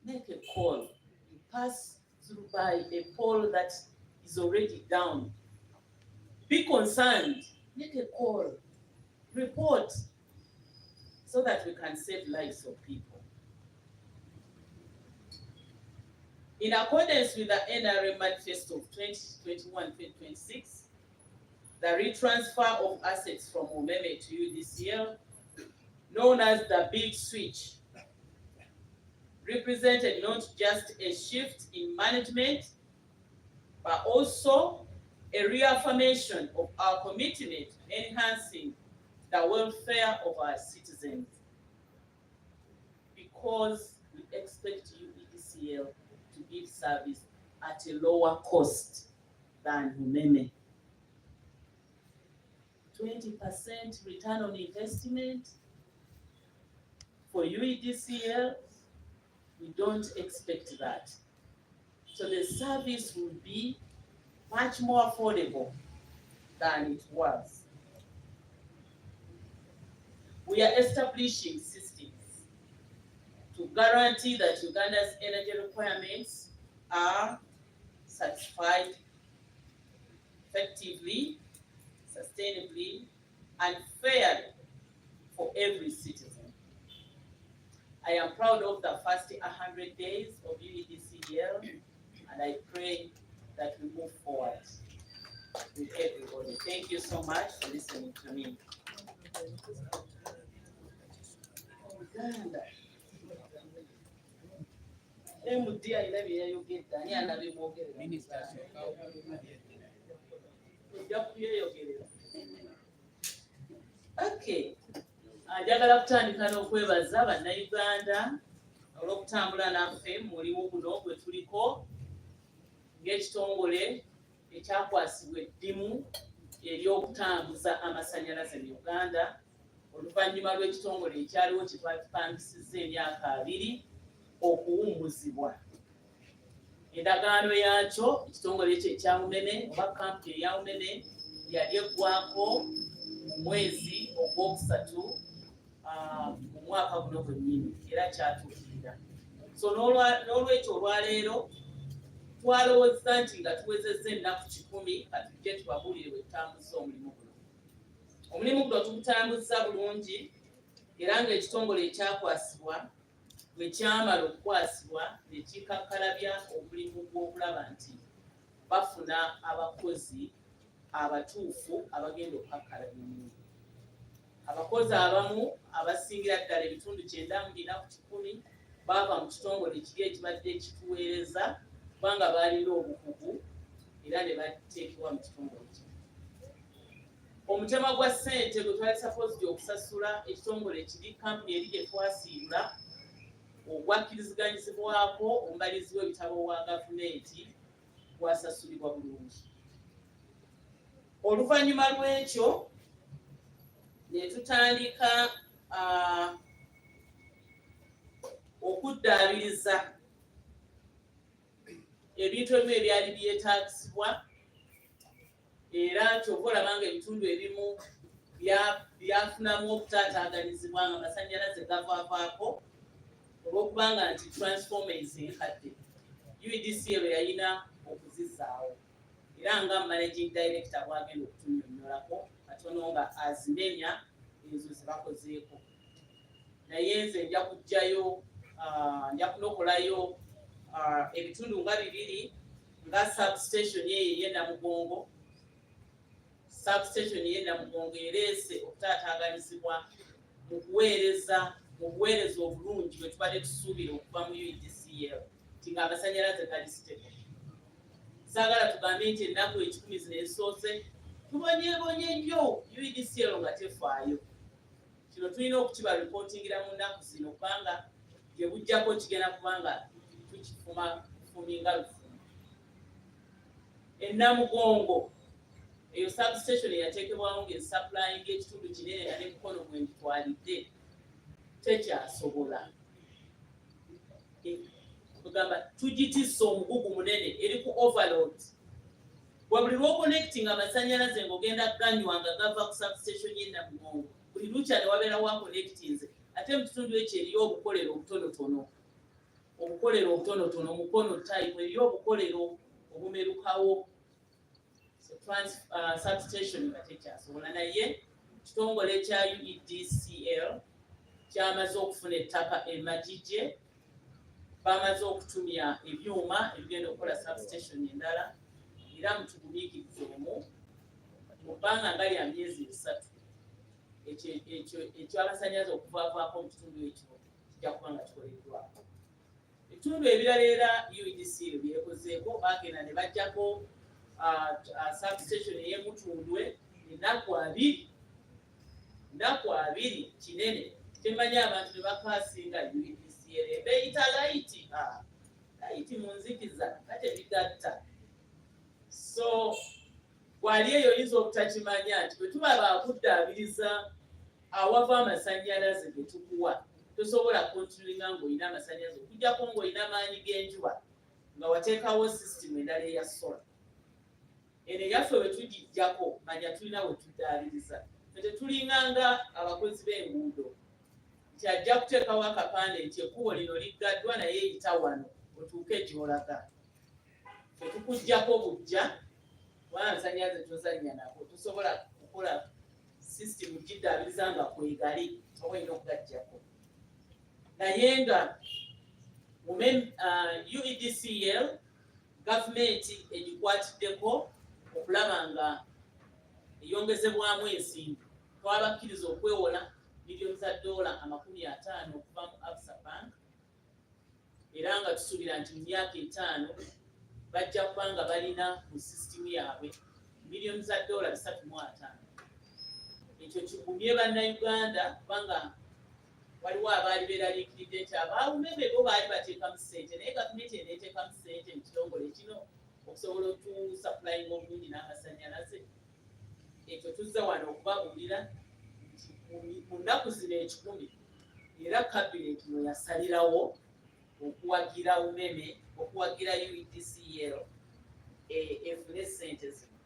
Make a call. You pass through by a pole that is already down. Be concerned. Make a call. Report so that we can save lives of people. In accordance with the NRA Manifesto of 2021-2026, the retransfer of assets from Umeme to UEDCL, known as the Big Switch, represented not just a shift in management, but also a reaffirmation of our commitment to enhancing the welfare of our citizens. Because we expect UEDCL to give service at a lower cost than Umeme. 20% return on investment for UEDCL, we don't expect that. So the service will be much more affordable than it was. We are establishing systems to guarantee that Uganda's energy requirements are satisfied effectively, sustainably, and fairly for every citizen. I am proud of the first 100 days of UEDCL, and I pray that we move forward with everybody. Thank you so much for listening to me. Uganda. MEDIA UGANDA ani anabimwogerera. Okay. Njagala kutandika n'okwebaza bannayuganda olw'okutambula naffe mu mulimu guno gwe tuliko ng'ekitongole ekyakwasibwa eddimu ery'okutambuza amasannyalaze mu Uganda oluvannyuma lw'ekitongole ekyaliwo kye twapangisiza emyaka 2 okuwummuzibwa. endagaano yakyo ekitongole ekyo ekya Umeme oba kampuni eya Umeme yali eggwako mu mwezi ogwokusatu mu mwaka guno gwennyini era kyatuukirira. So n'olwekyo olwaleero twalowooza nti nga tuwezezza ennaku 10 katujje tubabuulire bwe tutambuza omulimu guno. Omulimu guno tugutambuza bulungi era ng'ekitongole ekyakwasibwa bwe kyamala okukwasibwa ne kikakkalabya omulimu gw'okulaba nti bafuna abakozi abatuufu abagenda okukakkalabya omulimu. Abakozi abamu abasingira ddala ebitundu 9 baava mu kitongole kiri ekibadde kituweereza kubanga baalina obukugu era ne bateekebwa mu kitongole kino. Omutema gwa ssente gwe twali supposed okusasula ekitongole kiri kampuni eri gye twasiibula ogwakkiriziganyizibwako omubalizi w'ebitabo wa gavumenti gwasasulibwa bulungi. Oluvannyuma lw'ekyo ne tutandika okuddaabiriza ebintu ebimu ebyali byetaagisibwa era kyova olaba nga ebitundu ebimu byafunamu okutaataaganyizibwa nga amasannyalaze gavaavaako olw'okubanga nti transformers enkadde UEDCL yalina okuzizaawo era nga managing director bwagenda okutunnyonnyolako katono nga azimenya ezo ze bakozeeko. Naye nze nja kujjayo nja kunokolayo ebitundu nga 2 nga substation eyo Namugongo. Substation ye Namugongo ereese okutaataaganyizibwa mu buweereza obulungi bwe tubadde tusuubira okuva mu UEDCL nti ng'amasannyalaze gali stable. Saagala tugambe nti ennaku 10 zino ezisoose tubonyeebonye nnyo UEDCL nga tefaayo. Kino tulina okukiba reportingira mu nnaku zino kubanga gye bujjako kigenda kubanga tukifuminga lufumu. Namugongo eyo substation eyateekebwawo ng'esupplying ekitundu kinene nga n'emikono mwengitwalidde tekyasobola. Tugamba tugitisse omugugu munene eri ku overload. Wabuli lw'oconnecting amasannyalaze ng'ogenda ganywa nga gava ku substation y'e Namugongo buli lukya ne wabeera wa connectinze ate mu kitundu ekyo eriyo obukolero obutonotono. Mukono type eriyo obukolero obumerukawo. Substation nga tekyasobola naye kitongole kya UEDCL kyamaze okufuna ettaka Magije bamaze okutumya ebyuma ebigenda okukola substation endala era mutugumiikirizeemu mu bbanga nga lya myezi 3 ekyo amasannyalaze okuvaavaako mu kitundu ekyo kijja kuba nga kikoleddwako. Ebitundu ebirala era UEDCL byekozeeko bagenda ne bajjako substation ey'Emutundwe ennaku 2 kinene temanyi abantu ne bakaasinga UEDCL beyita layiti mu nzikiza kate bigatta. So gwali eyo oyinza obutakimanya nti bwe tuba baakuddaabiriza awava amasannyalaze ge tukuwa tosobola kontinuinga ng'olina amasannyalaze okujjako ng'olina maanyi g'enjuba nga wateekawo system endala eya sola. Eno eyaffe bwe tugijjako manya tulina we tuddaabiriza. Tetulinganga abakozi b'enguudo nti ajja kuteekawo akapande nti ekkubo lino liggaddwa naye eyita wano otuuke gy'olaga. Ffe tukuggyako bujja kubanga amasannyalaze tozannya nako tosobola kukola system giddaabiriza nga kwegali oba olina okugaggyako. Naye nga UEDCL gavumenti egikwatiddeko okulaba nga eyongezebwamu ensimbi twabakkiriza okwewola $50 million okuva mu Absa Bank era nga tusuubira nti mu myaka 5 bajja kuba nga balina mu sisitimu yaabwe $350 million. Ekyo kigumye bannayuganda kubanga waliwo abaali beeraliikiridde nti abaawumeme bo baali bateekamu ssente naye gavumenti eneeteekamu ssente mu kitongole kino okusobola otusapulayinga obulungi n'amasannyalaze. Ekyo tuzza wano okubabuulira nti mu nnaku zino 10 era kabineti mwe yasalirawo okuwagira umeme okuwagira UEDCL efune ssente zino.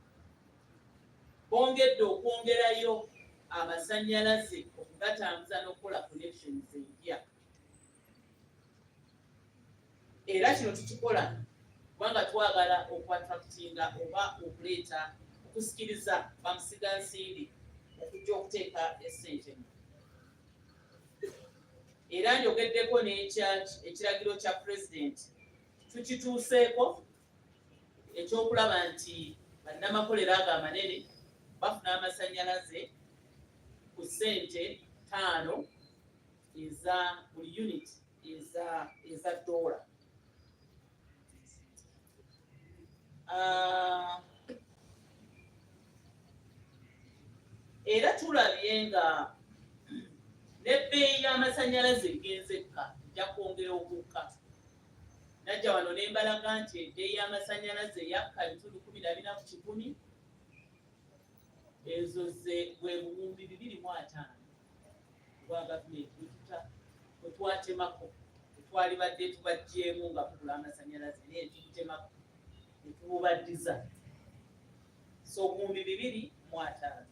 Bongedde okwongerayo amasannyalaze okugatambuza n'okukola connections empya. Era kino tukikola kubanga twagala okuattractinga oba okuleeta okusikiriza bamusigansimbi okujja okuteeka essente mu. Era njogeddeko ekiragiro kya pulezidenti tukituuseeko ekyokulaba nti bannamakolero ago amanene bafuna amasannyalaze ku ssente 5 eza buli unit eza $. Era tulabye nga n'ebbeeyi y'amasannyalaze egenzekka ejja kwongera okukka. Najja wano ne mbalaga nti ebbeeyi y'amasannyalaze yakka $14 ezo bwe $2,250 gwa gavumenti bwe twatemako twali badde tubajjeemu nga tugula amasannyalaze naye tutemako ne tububaddiza. So $2,250.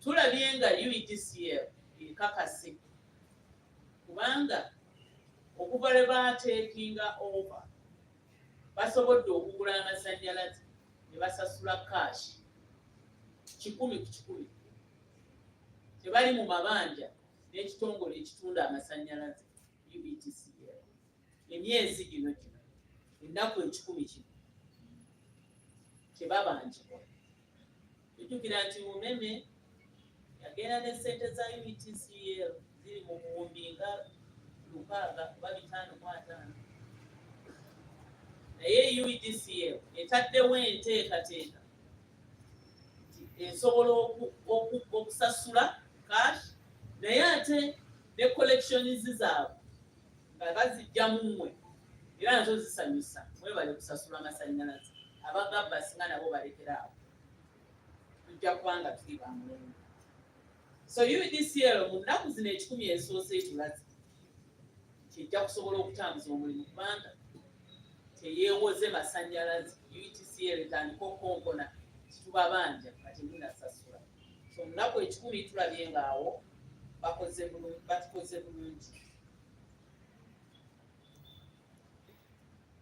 Tulabye nga UEDCL ekakase kubanga okuva lwe baateekinga over basobodde okugula amasannyalaze ne basasula cash 100 ku 100. Tebali mu mabanja n'ekitongole ekitunda amasannyalaze UEDCL. Emyezi gino ennaku 10 kino tebabanjibwa. Tujjukira nti umeme yagenda ne ssente za UEDCL ziri mu buwumbi nga 655. Naye UEDCL etaddewo enteekateeka esobola okusasula cash naye ate ne collections zaabwe nga bazijja mu mmwe era nazo zisanyusa mwebale kusasula amasannyalaze. Abagabba singa nabo balekeraawo tujja kubanga tuli bamulembe. So UEDCL mu nnaku zino 10 ensoose etulaze kijja kusobola okutambuza omulimu kubanga teyeewoze masannyalaze. UEDCL etandika okonkona titubabanja nga temunasasula. So mu nnaku 10 tulabye ngaawo batukoze bulungi.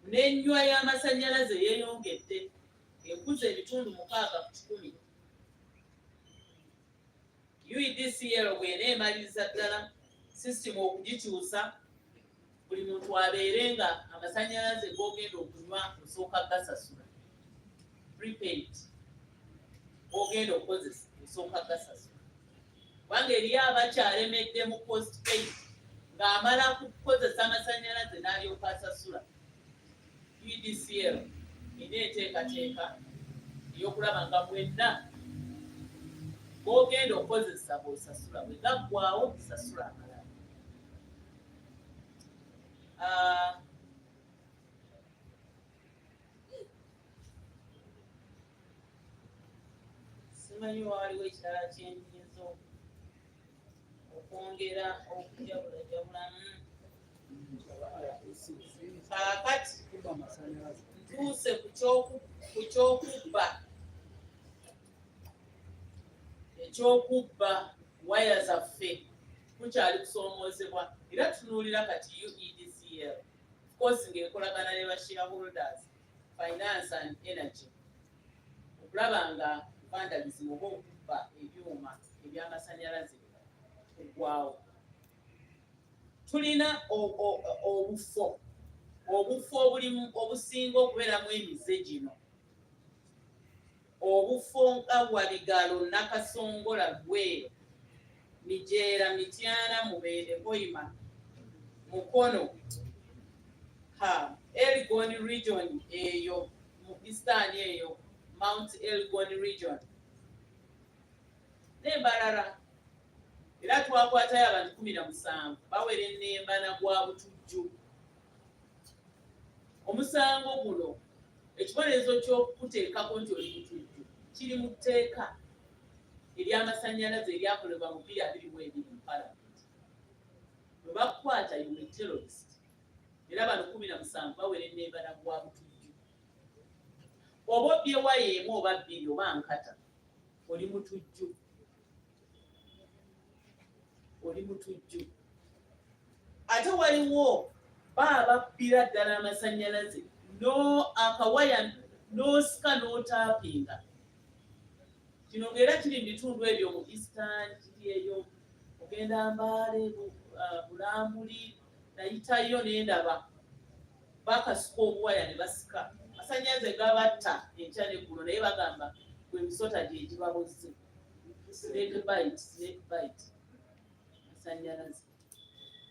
N'ennywa y'amasannyalaze yeeyongedde ekuza ebitundu 6 ku 10. UEDCL bw'eneemaliriza ddala sisitemu okugikyusa buli muntu abeere nga amasannyalaze g'ogenda okunywa osooka gasasula. Prepaid ogenda okukozesa osooka gasasula. Kubanga eriyo abakyalemedde mu postpaid ng'amala kukozesa amasannyalaze n'alyoka asasula. UEDCL ina enteekateeka ey'okulaba nga mwenna bw'ogenda okukozesa bw'osasula bwe gaggwaawo sasula amalala. Simanyi waaliwo ekirala ky'enyizo okwongera okujabulajabulamu. Kaakati tuuse ku ekyokubba waya zaffe kukyali kusoomoozebwa era tunuulira kati UEDCL of course ng'ekolagana ne ba shareholders finance and energy okulaba nga vandalism oba okubba ebyuma ebyamasannyalaze kuggwaawo. Tulina obufo obusinga okubeeramu emize gino. Obufo nga Wabigalo, Nakasongola, Gweyo, Mijeera, Mityana, Mubende, Hoima, Mukono, Elgon region eyo mu Eastern eyo Mount Elgon region n'embalala. Era twakwatayo abantu 17 bawera ennemba na gwa butujju. Omusango guno ekibonerezo ky'okuteekako nti oli butujju kiri mu tteeka ery'amasannyalaze eryakolebwa mu 2022 mu Parliament. bwe bakukwata you a terrorist. Era bano 17 bawere n'ebala bwa butujju. Oba obbye waya emu oba bbiri oba nkata, oli mutujju. Oli mutujju. Ate waliwo babbira ddala amasannyalaze no akawaya n'osika n'otaapinga. Kino ng'era kiri mu bitundu ebyo mu Eastern, kiri eyo ogenda Mbale, Bulambuli, nayitayo n'endaba bakasuka obuwaya ne basika. Amasannyalaze gabatta enkya n'eggulo naye bagamba gwe emisota gye gibabozze. Snake bite. Amasannyalaze.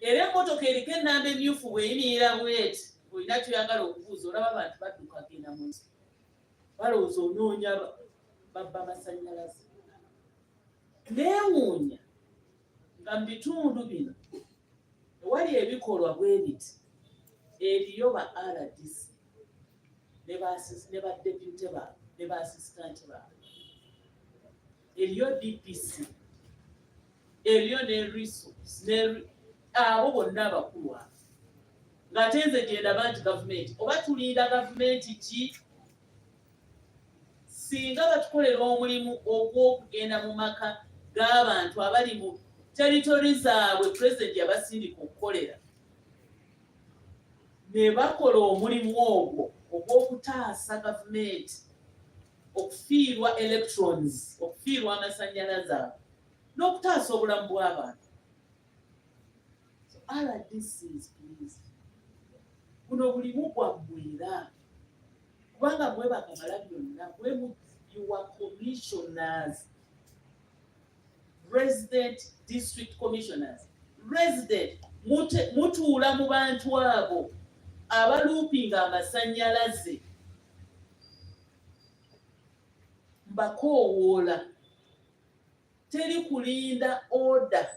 Era emmotoka eriko ennamba emmyufu bw'eyimirira bw'eti, olina kyoyagala okubuuza, olaba abantu badduka genda mu nsi. Balowooza onoonya babba amasannyalaze. Neewuunya nga mu bitundu bino ewali ebikolwa bwe biti, eriyo ba RDC ne ba deputy baabwe ne ba assistant baabwe, eriyo DPC, eriyo ne resource abo bonna abakulu abo. Ng'ate nze gye ndaba nti gavumenti, oba tulinda gavumenti ki? Singa batukolera omulimu ogw'okugenda mu maka g'abantu abali mu territory zaabwe pulezidenti yabasindika okukolera, ne bakola omulimu ogwo ogw'okutaasa gavumenti, okufiirwa electrons, okufiirwa amasannyalaze abo, n'okutaasa obulamu bw'abantu. RDCs, please. Buno bulimu bwammwe era. Kubanga mwe bakamala byonna, you are commissioners, resident district commissioners, resident, mutuula mu bantu abo abaluupinga amasannyalaze. Mbakoowoola, teri kulinda order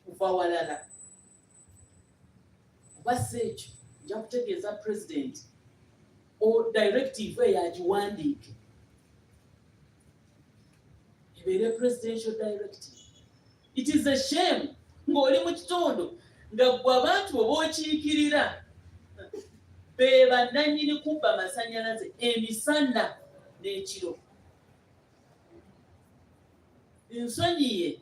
kuva walala. Basi ekyo nja kutegeeza president o directive eyo agiwandiike ebeere presidential directive. It is a shame ng'oli mu kitundu nga gwe abantu oba okiikirira be bannannyini kubba amasannyalaze emisana n'ekiro. Nsonyiye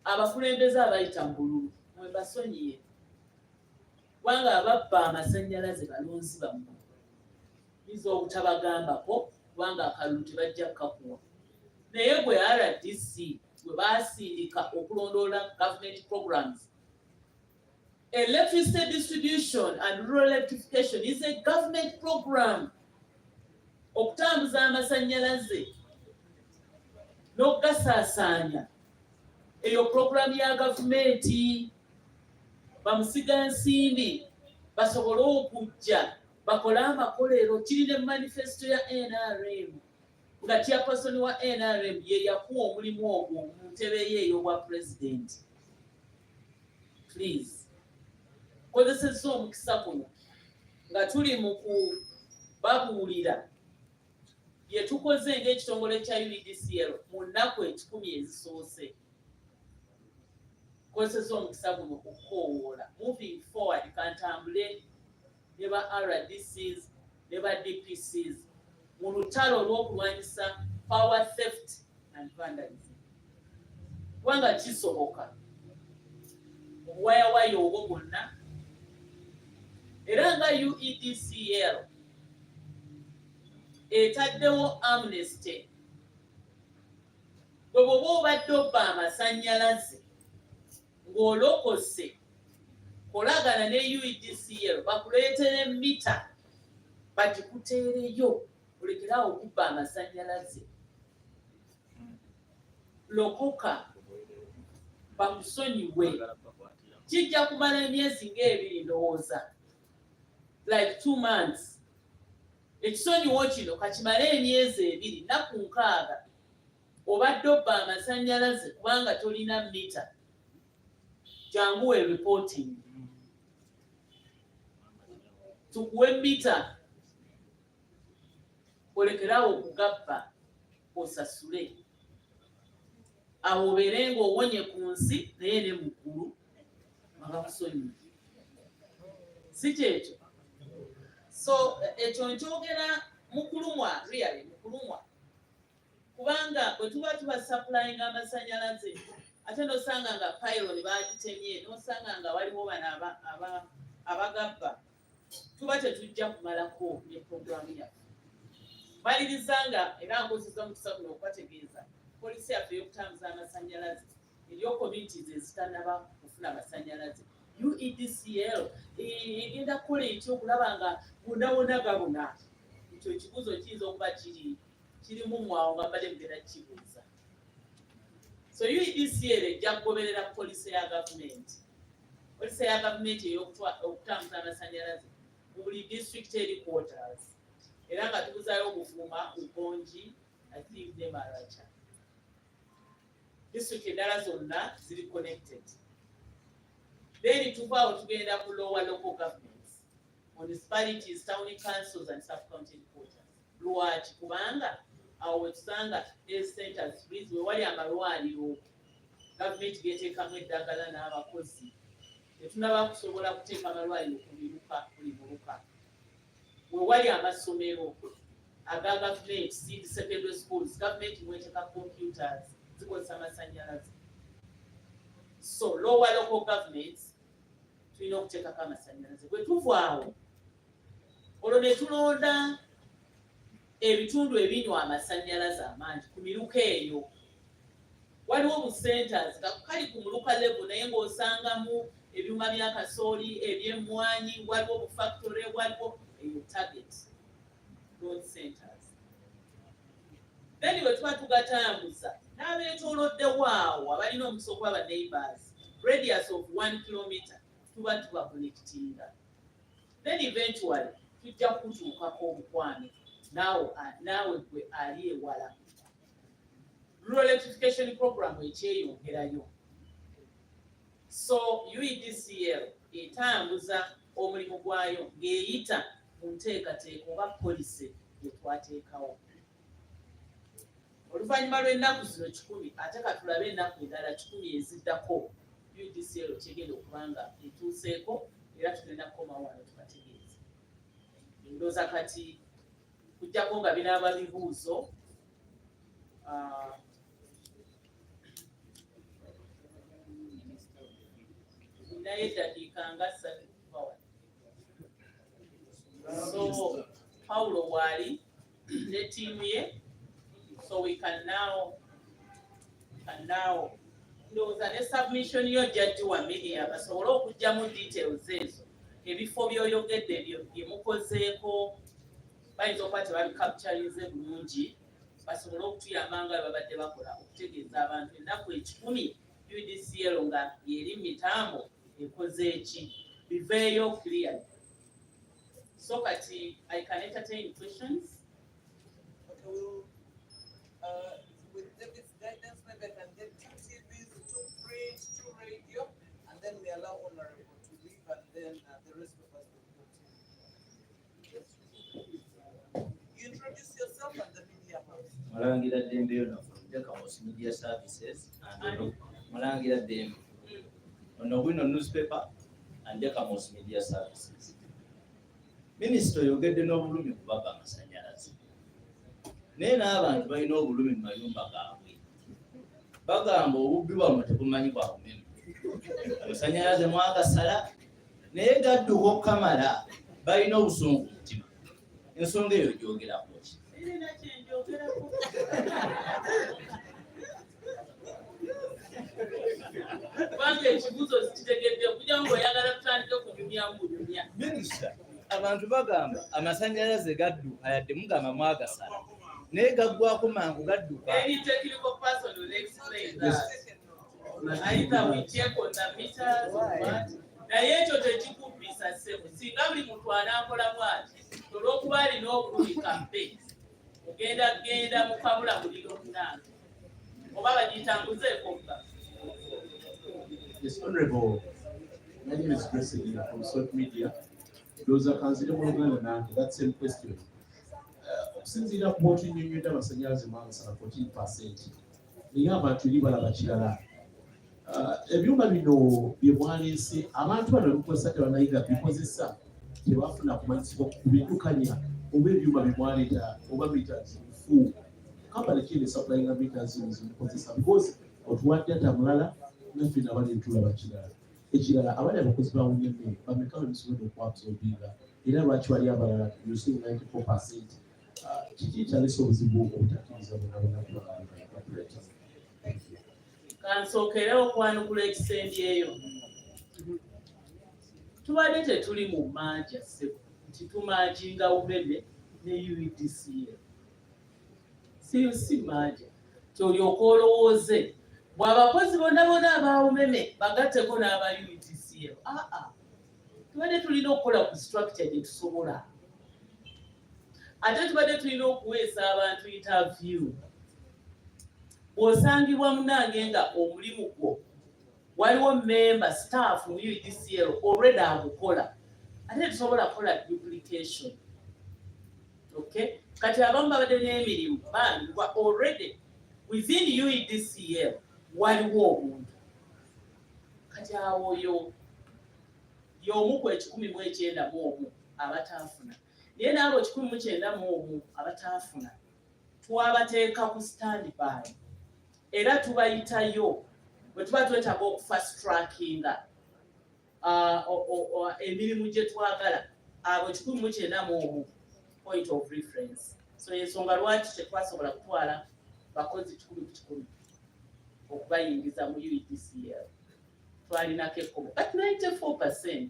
abakulembeze abayita mu bululu, mwe basonyiye. Kubanga ababba amasannyalaze balonzi bammwe. Biza obutabagambako kubanga akalulu tebajja kukakuwa. Naye gwe RDC gwe baasindika okulondoola government programs. Electricity distribution and rural electrification is a government program. Okutambuza amasannyalaze n'okugasaasaanya, eyo program ya gavumenti. Bamusiga nsimbi basobole okujja bakole amakolero. Kiri ne manifesto ya NRM nga chairperson wa NRM ye yakuwa omulimu ogwo mu ntebe ye ey'obwa president. Please kozesezza omukisa guno nga tuli mu kubabuulira bye tukoze ng'ekitongole kya UEDCL mu nnaku 10 ezisoose. Kozesezza omukisa guno okukoowoola moving forward kantambule ne ba RDCs ne ba DPCs mu lutalo olw'okulwanyisa power theft and vandalism. Kubanga kisoboka obuwayawaya obwo bwonna, era nga UEDCL etaddewo amnesty. Bwe bwoba obadde obba amasannyalaze ng'olokose, kolagana ne UEDCL bakuleetere mita bagikuteereyo olekerawo okubba amasannyalaze. Lokoka bakusonyiwe. Kijja kumala emyezi ng'ebiri ndowooza, like 2 months. Ekisonyiwo kino kakimale emyezi 2, nnaku 6 obadde obba amasannyalaze kubanga tolina mita. Jangu reporting. Tukuwe mita olekerawo okugabba osasule. Awo obeere ng'owonye ku nsi naye ne mu ggulu abakusonyiwa si kyekyo. So ekyo nkyogera mukulumwa, really mukulumwa, kubanga bwe tuba supplying amasanyalaze ate nosanga nga pylon bagitemye, nosanga nga waliwo bano abagabba, tuba tetujja kumalako ne programu yaffe. Malirizanga era nkozesa mukisa guno okubategeeza poliisi yaffe y'okutambuza amasanyalaze eriyo communities ezitannaba kufuna amasanyalaze. UEDCL egenda kukola ekyo okulaba nga bonna gabuna. Ekyo ekibuuzo kiyinza okuba kirimu mwawo nga mbadde mugenda kibuuza. So UEDCL ejja kugoberera poliisi ya gavumenti. Poliisi ya gavumenti ey'okutambuza amasanyalaze mu buli district headquarters. Era nga tubuzaayo Obuvuma, Ugonji, I think ne Maracha. District endala zonna ziri connected. Then tuvaawo tugenda ku lower local governments, municipalities, town councils and sub-county headquarters. Lwaki? Kubanga awo wetusanga health centers we wali amalwaliro gavumenti geteekamu eddagala n'abakozi. Tetunaba kusobola kuteeka amalwaliro ku biruka buli muluka. We wali amasomero aga gavumenti, seed secondary schools, gavumenti mweteeka computers zikozesa amasanyalaze. So lower local governments tulina okuteekako amasanyalaze. Bwe tuvaawo olwo ne tulonda ebitundu ebinywa amasanyalaze amangi ku miruka eyo. Waliwo bu centers kali ku muluka level naye ng'osangamu ebyuma bya kasooli, ebyemmwanyi, waliwo bu factory, waliwo eyo target load centers. Then bwe tuba tugatambuza n'abeetooloddewo awo abalina omukisa okuba ba neighbors, radius of 1 kilometer tuba connectinga. Then eventually tujja kutuukako obukwame naawe gwe ali ewala. Rural electrification program ekyeyongerayo. So UEDCL etambuza omulimu gwayo ng'eyita mu nteekateeka oba policy gye twateekawo. Oluvannyuma lw'ennaku zino 10 ate katulabe ennaku endala 10 eziddako UEDCL kyegenda okuba nga etuuseeko era tugenda kukoma wano tubategeeze. Ndowooza kati kujjako nga binaaba bibuuzo. Naye eddakiika nga 3 kuva wano. So Paulo waali ne tiimu ye, so we can now ndowooza ne submission yo judge wa media basobole okujjamu details ezo, ebifo by'oyogedde ebyo bye mukozeeko bayinza okuba tebabicapturinze bulungi, basobole okutuyamba nga babadde bakola okutegeeza abantu ennaku 10 UEDCL nga yeri mitambo ekoze eki biveeyo clear. So kati I can entertain questions. Okay, with David's guidance, maybe I can get 2 TVs, 2 print, 2 radio, and then we allow Honorable to leave, and then the rest of us will continue. You introduce yourself and the media house. Malangira Dembe from Media Services and Malangira Dembe on a winner newspaper and Decamos Media Services. Minister, you get the no room in Baba Masanyas. Nena abantu balina obulumi mu mayumba gaabwe. Bagamba obubbi bwamwe tebumanyi bwa bumeme. Amasanyalaze mwagasala naye gadduka okukamala balina obusungu mu mutima. Ensonga eyo gyogerako ki? Sirina kye njogerako. Kubanga ekibuuzo zikitegedde okugira ngu oyagala tutandike kunyumya mbunyumya. Minisita, abantu bagamba amasanyalaze gadduka yadde mugamba mwagasala. Naye gaggwako mangu gadduka. Any technical person will explain that. Either we check on the meters or what. Naye ekyo tekikubbisa ssebo. Singa buli muntu anaakola bw'ati, olw'okuba alina obulumi campaign, genda mukabula muliro munange. Oba bagitambuzeeko bba. Yes, Honorable. My name is Grace again from South Media. Those are considerable Uganda, that same question. Okusinziira ku bw'otunnyonnyoddwa amasanyalaze mwagasala 14%. Naye abantu eri balaba kirala. Ebyuma bino bye mwaleese abantu bano bikozesa tebanayiga bikozesa tebafuna kumanyisibwa ku biddukanya oba ebyuma bye mwaleeta oba meters nfu kampani ki esaplayinga meters zimukozesa because otuwadde ate mulala naffe nabali ntulaba kirala ekirala abali abakozi bawunyemme bameka bebisobodde okuabsorbinga era lwaki wali abalala using 94%. Kiki kyalesa obuzibu obutakkiriza bonna kansookere okwanukula ekisenge eyo tubadde tetuli mu manja ssebo nti tumanjinga umeme ne UEDCL si manja kyolyoka olowooze bw'abakozi bonna aba umeme bagatteko n'aba UEDCL tubadde tulina okukola ku structure gye tusobola ate tubadde tulina okuweesa abantu interview bw'osangibwa munange nga omulimu gwo waliwo member staff mu UEDCL already agukola ate tusobola kukola duplication. Okay, kati abamu babadde n'emirimu bandibwa already within UEDCL waliwo omuntu kati awo y'omu ku 191 abataafuna naye n'abo 191 abataafuna twabateeka ku standby era tubayitayo bwe tuba twetaaga okufast trackinga emirimu gye twagala abo 191 point of reference. So ensonga lwaki tetwasobola kutwala bakozi 100 okubayingiza mu UEDCL twalinako ekkomo but 94%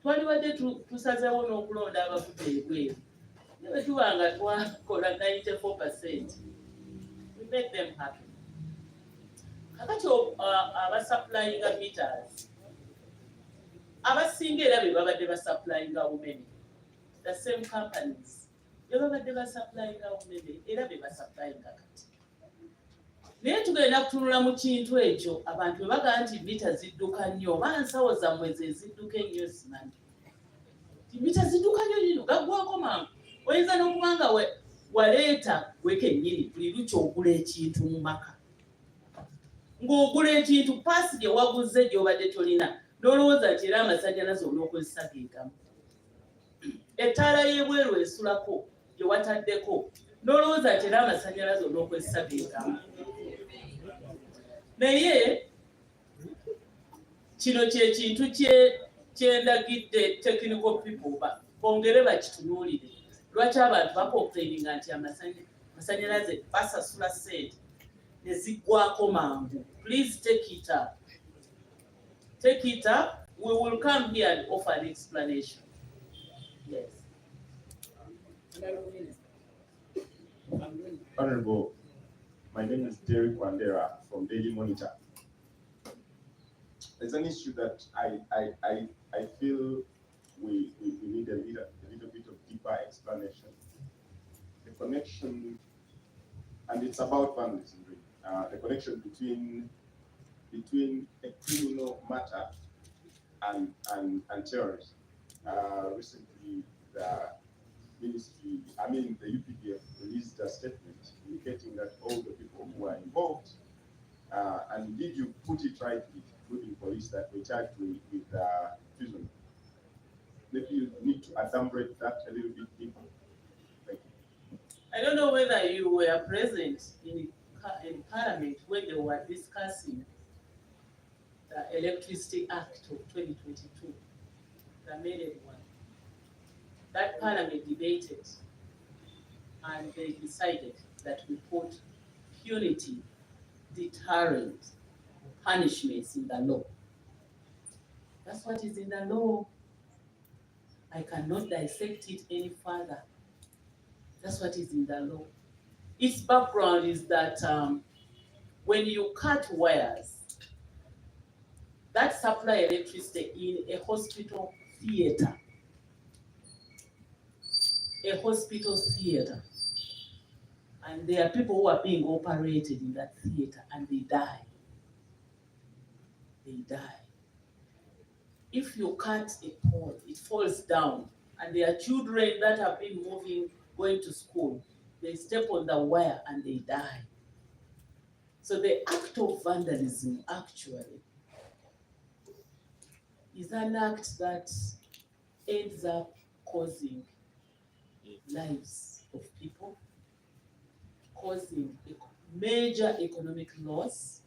twaliwadde tusazeewo n'okulonda abavude ebweru ne bwe tuba nga twakola 94%. Make them happy. Kakati abasupplyinga meters abasinga era be babadde basupplyinga umeme the same companies be babadde basupplyinga umeme era be basupplyinga kati naye tugenda kutunula mu kintu ekyo abantu bwe bagaa nti mita zidduka nnyo oba nsawo zammwe ze zidduka ennyo simanyi ti mita zidduka nnyo nino gaggwako mangu oyinza n'okuba nga waleeta wekennyini buli lukya ogula ekintu mu maka ng'ogula ekintu paasi gye waguze gy'obadde tolina n'olowooza nti era amasannyalaze olw'okozesa geegamu ettaala y'ebweru esulako gye wataddeko n'olowooza nti era amasannyalaze olw'okozesa geegamu naye kino kyekintu kyendagidde technical people bongere bakitunuulire lwaki abantu bakomplaininga nti amasannyalaze basasula ssente ne ziggwako mangu. Please take it up. Take it up. We will come here and offer an explanation. Yes. Honorable, my name is Derek Wandera from Daily Monitor. There's an issue that I feel we need a little bit of deeper explanation. The connection, and it's about vandalism, really. The connection between a criminal matter and terrorism. Recently, the ministry, the UPDF released a statement indicating that all the people who are involved, and indeed you put it rightly, including police, that were charged with treason. Maybe you need to adumbrate that a little bit deeper. Thank you. I don't know whether you were present in Parliament when they were discussing the Electricity Act of 2022, the amended one. That Parliament debated and they decided that we put punitive, deterrent punishments in the law. That's what is in the law. I cannot dissect it any further. That's what is in the law. Its background is that when you cut wires that supply electricity in a hospital theater, and there are people who are being operated in that theater and they die. If you cut a pole, it falls down, and there are children that have been moving, going to school. They step on the wire and they die. So the act of vandalism actually is an act that ends up causing lives of people, causing major economic loss,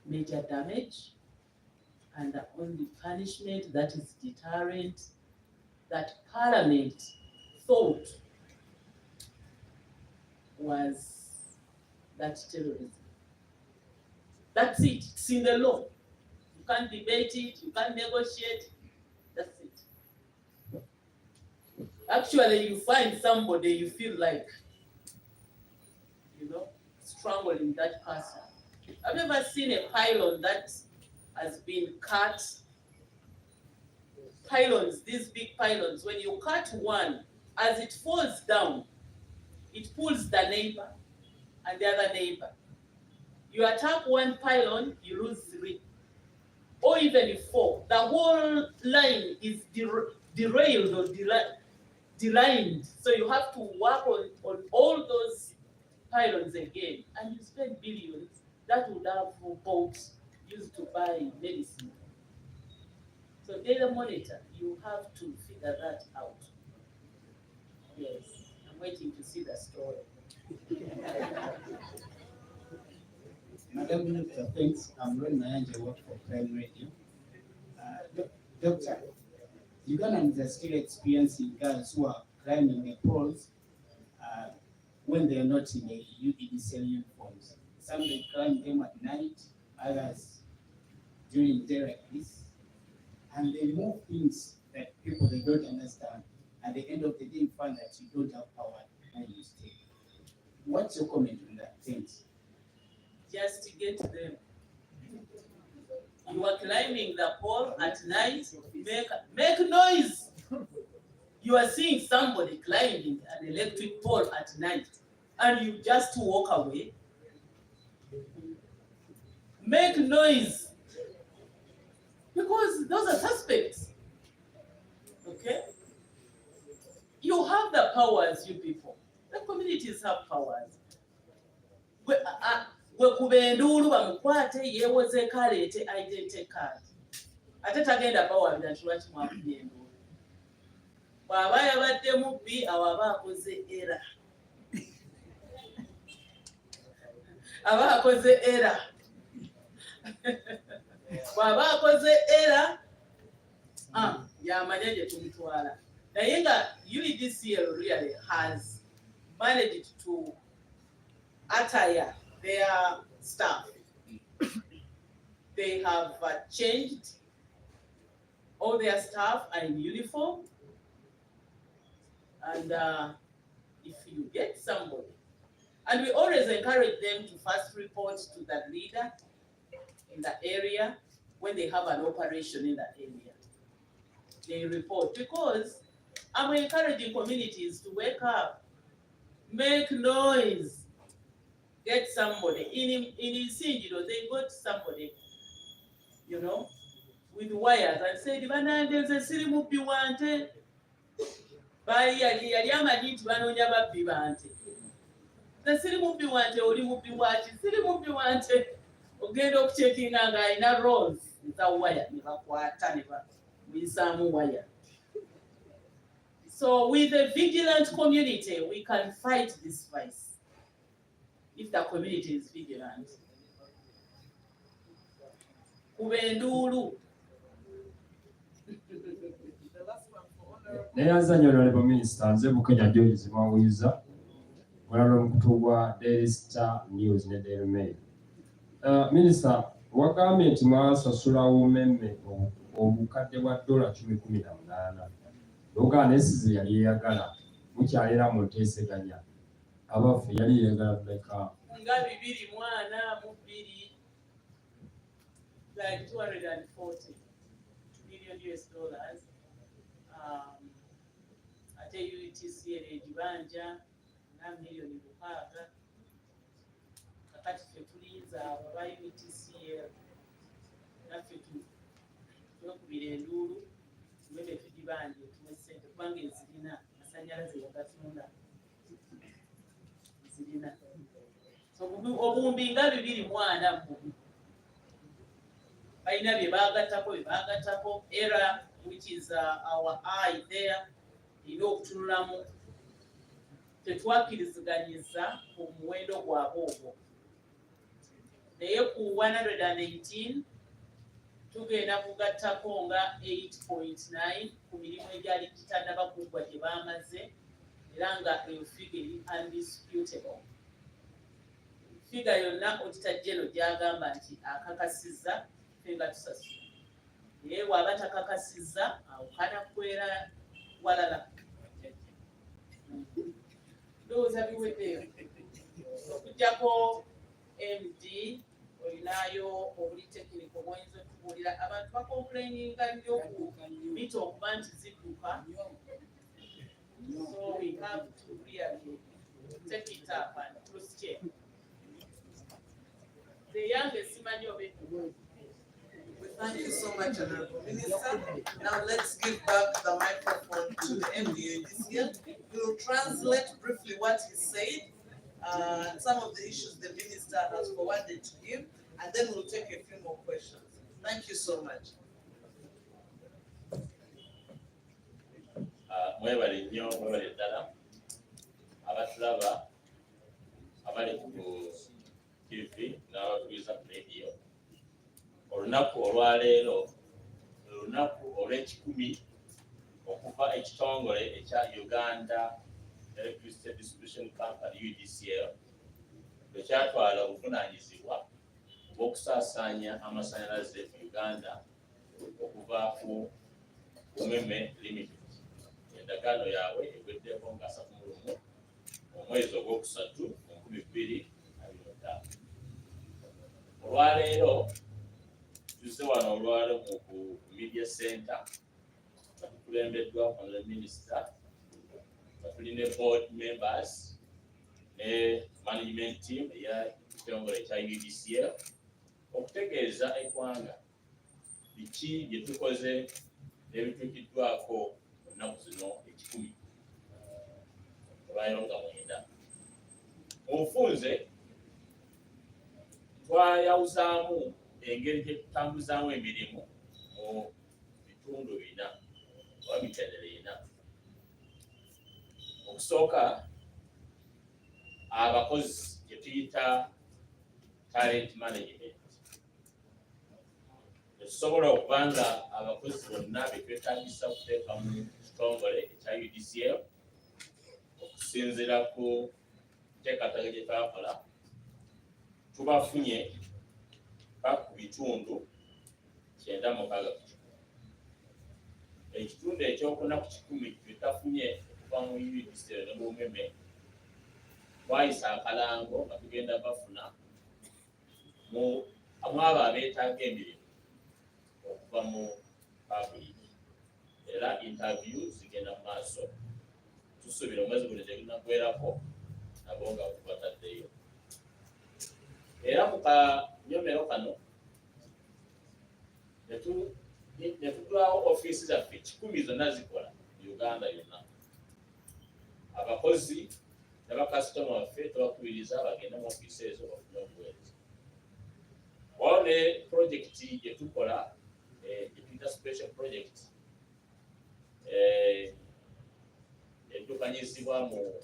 major damage, and the only punishment that is deterrent that Parliament thought was that terrorism. That's it. It's in the law. You can't debate it, you can't negotiate. That's it. Actually, you find somebody you feel like, strangling that person. Have you ever seen a pylon that has been cut? Pylons, these big pylons, when you cut one, as it falls down, it pulls the neighbor and the other neighbor. You attack one pylon, you lose 3. Or even 4. The whole line is derailed or delined. So you have to work on all those pylons again. And you spend billions that would have boats used to buy medicine. So data monitor, you have to figure that out. Yes, I'm waiting to see the story. Madam Minister, thanks. I'm Ron Mayanja, work for Prime Radio. Doctor, Ugandans are still experiencing girls who are climbing the poles when they are not in the UEDCL uniforms. Some they climb them at night, others during day like this, and they move things that people they don't understand. At the end of the day, you find that you don't have power and you stay. What's your comment on that? Thanks. Just to get them. You are climbing the pole at night, make noise. You are seeing somebody climbing an electric pole at night, and you just walk away. Make noise. Because those are suspects. Okay? You have the powers, you people. The communities have powers. Kubendulu bamukwate yewoze kalete identity card. Ate tagenda bawabira nti mwakubye endulu. Bw'aba yabadde mubbi aba akoze era. Aba akoze era. Bw'aba akoze era, yamanya gye tumutwala. Naye nga UEDCL really has managed to attire their staff. They have changed. All their staff are in uniform. And if you get somebody, and we always encourage them to first report to the leader in the area when they have an operation in that area. They report, because I'm encouraging communities to wake up, make noise. Get somebody in Isinjiro, they got somebody, with wires and said, "Banandeze siri mubbi wante." Yali amanyi nti banoonya babbi bante. The siri mubbi wante, oli mubbi waki, siri mubbi wante. Ogenda okucekinga nga alina rolls za wire, ne bakwata ne bayisaamu wire. So with a vigilant community, we can fight this vice. If the community is vigilant. Kubendulu. Neyanza nnyo Honorable Minister, nze Bukenya George Mwawiza, mulala omukutu gwa Daily Star News ne Daily Mail. Minister, wagambye nti mwasasula umeme obukadde bwa $118. Uganda esize yali eyagala, mukyalira mu nteeseganya. Abaffe yali yagala kuleka nga 242 like $240 million. Ate UEDCL egibanja na million 6. Kakati ffe tulinza aba UEDCL naffe tukubira enduulu tumebe tugibanje tuwe ssente kubanga ezirina amasannyalaze yagatunda. So obuwumbi nga 240 balina bye baagattako era which is our eye there ina okutunulamu tetwakkiriziganyiza ku muwendo gwabwe ogwo naye ku 118 tugenda kugattako nga 8.9 ku mirimu egyali gitannaba kuggwa gye baamaze era nga eyo figa eri undisputable. Figa yonna Auditor General gy'agamba nti akakasizza ffe nga tusasula naye bw'aba takakasizza awukana kwera walala ndowooza biweddeyo okuggyako MD olinayo obuli tekiniko bw'oyinza okubuulira abantu bakomplaininga nnyo ku mita okuba nti zidduka so we have to really take it up and cross check. The youngest simanyi obeddu. Thank you so much, Honorable Minister. Now let's give back the microphone to the MD this year. We will translate briefly what he said, some of the issues the minister has forwarded to him, and then we'll take a few more questions. Thank you so much. Mwebale nnyo, mwebale ddala abatulaba abali ku TV n'abatuuliza ku radio. Olunaku olwaleero olunaku olw'ekikumi okuva ekitongole ekya Uganda Electricity Distribution Company UEDCL lwe kyatwala obuvunaanyizibwa obw'okusaasaanya amasannyalaze mu Uganda okuva ku UMEME Limited. Endagaano yaabwe eweddeko nga 31 omwezi ogwokusatu mu 2025. Olwaleero tuzze wano olwaleero ku Media Centre nga tukulembeddwa Honorable Minister, nga tulina board members ne management team eya kitongole ekya UEDCL okutegeeza eggwanga biki bye tukoze n'ebituukiddwako ennaku zino 10 olwaleero nga 9. Mu bufunze twayawuzaamu engeri gye tutambuzaamu emirimu mu bitundu 4 oba mitendera 4. Okusooka abakozi gye tuyita talent management. Tusobola okuba nga abakozi bonna be twetaagisa okuteeka mu kitongole ekya UEDCL okusinziira ku nteekateeka gye twakola tubafunye ku bitundu 96. Ekitundu ekyokuna ku 10 twetafunye okuva mu UEDCL ne mu UMEME twayisa akalango nga tugenda bafuna mu abo abeetaaga emirimu okuva mu public era interview zigenda mu maaso. Tusuubira omwezi guno tegunaggweerako nabo nga tubataddeyo. Era mu kanyomero kano ne tutulawo ofiisi zaffe 10 zonna zikola Uganda yonna. Abakozi ne bakasitoma baffe tubakubiriza bagende mu ofiisi ezo bafune obuweereza. Waliwo ne projekiti gye tukola gye tuyita special project eddukanyizibwa mu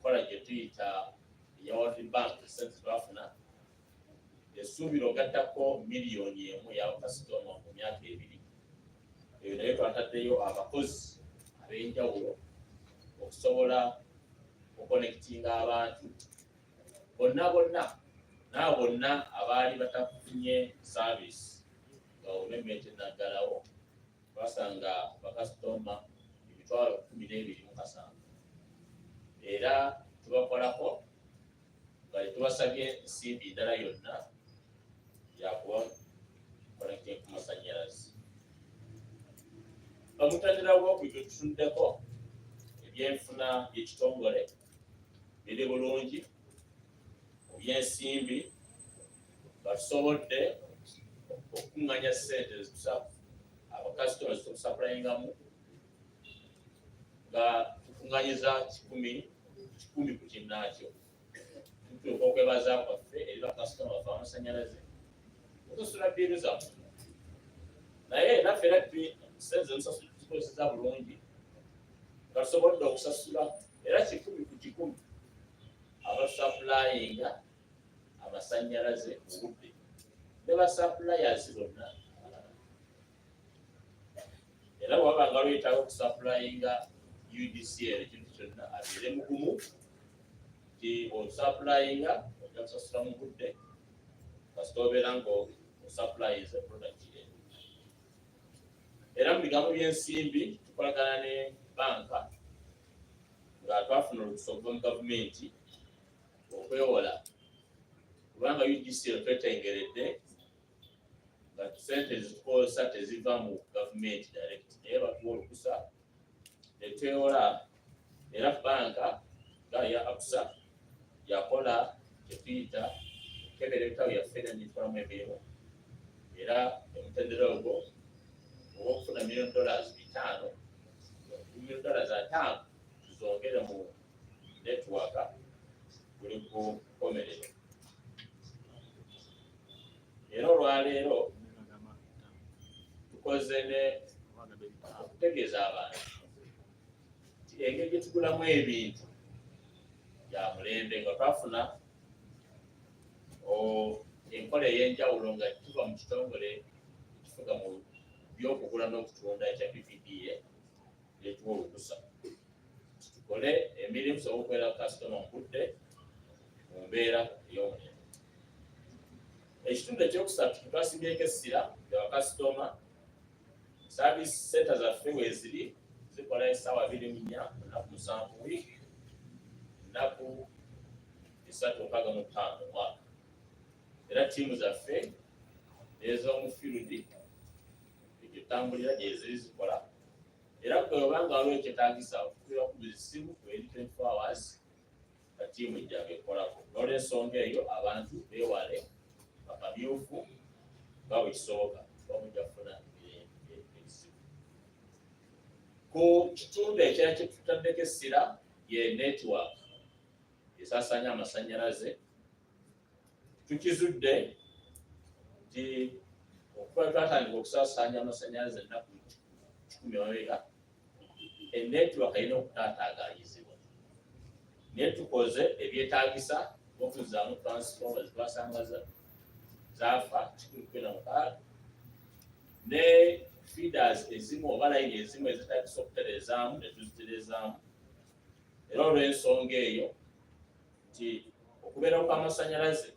kola gye tuyita eya World Bank sente twafuna esuubira ogattako miliyoni 1 y'abakasitoma mu myaka 2. Eyo naye twataddeyo abakozi ab'enjawulo okusobola okukonekitinga abantu bonna n'abo bonna abaali batafunye service nga UMEME tenaggalawo. Twasanga bakasitoma 12,700 era tubakolako nga tubasabye ensimbi endala yonna yakuba connecting ku masannyalaze. Omutendera gw'okujja tutuddeko ebyenfuna by'ekitongole biri bulungi mu byensimbi nga tusobodde okukuŋŋanya ssente abakasitoma zitukusaplayingamu nga tukuŋŋanyiza 10 ku kinnaakyo. tutuuka okwebaza kwaffe eri bakasitoma baffe amasanyalaze okusasula bbiiru zammwe naye naffe era senze tuzikozesa bulungi nga tusobodde okusasula era 100 ku 100 abasapulayinga amasanyalaze mu budde ne basapulayazi bonna era bwaba nga lwetaaga okusapulayinga UEDCL ekintu kyonna abeere mugumu nti osapulayinga ojja kusasula mu budde kasita obeera nga osapulayiza product ye. Era mu bigambo by'ensimbi tukolagana ne banka nga twafuna olukusa okuva mu gavumenti okwewola kubanga UEDCL twetengeredde nga sente zitukozesa teziva mu gavumenti direct naye batuwa olukusa ne twewola era banka nga ya ABSA yakola kyetuyita kebera ebitabo yaffe era nitwalamu emirimu era omutendera ogwo ow'okufuna $5 million $5 million tuzongere mu netiwaka buli kukomerero. Era olwaleero tukoze ne okutegeeza abantu nti engeri gye tugulamu ebintu bya mulembe nga twafuna enkola ey'enjawulo nga tuva mu kitongole ekifuga mu by'okugula n'okutunda ekya PPDA yetuwa olukusa tukole emirimu tusobola okubeera kasitoma mu budde mu mbeera ey'omulembe. Ekitundu ekyokusatu twasimbyeko essira lya bakasitoma service center zaffe weziri zikola essaawa 24 ennaku 7 mu wiiki ennaku 365 mu mwaka era ttiimu zaffe ez'omu field ekitambulira gye ziri zikola era bwe obanga waliwo ekyetaagisa okubeera ku bisimu eri 24 hours nga ttiimu ejjanga ekolako n'olw'ensonga eyo abantu beewale bakamyufu nga bwe kisoboka bamujja kufuna ebisimu. Ku kitundu ekirala kye tutaddeko essira ye network esaasaanya amasanyalaze tukizudde nti okuba twatandika okusaasaanya amasanyalaze ennaku 10 enetiwaka erina okutaataaganyizibwa naye tukoze ebyetaagisa okuzaamu transformer zitwasanga zaafa 126 ne feeders ezimu oba layini ezimu ezitaagisa okutereezaamu ne tuzitereezaamu era olw'ensonga eyo nti okubeera kw'amasanyalaze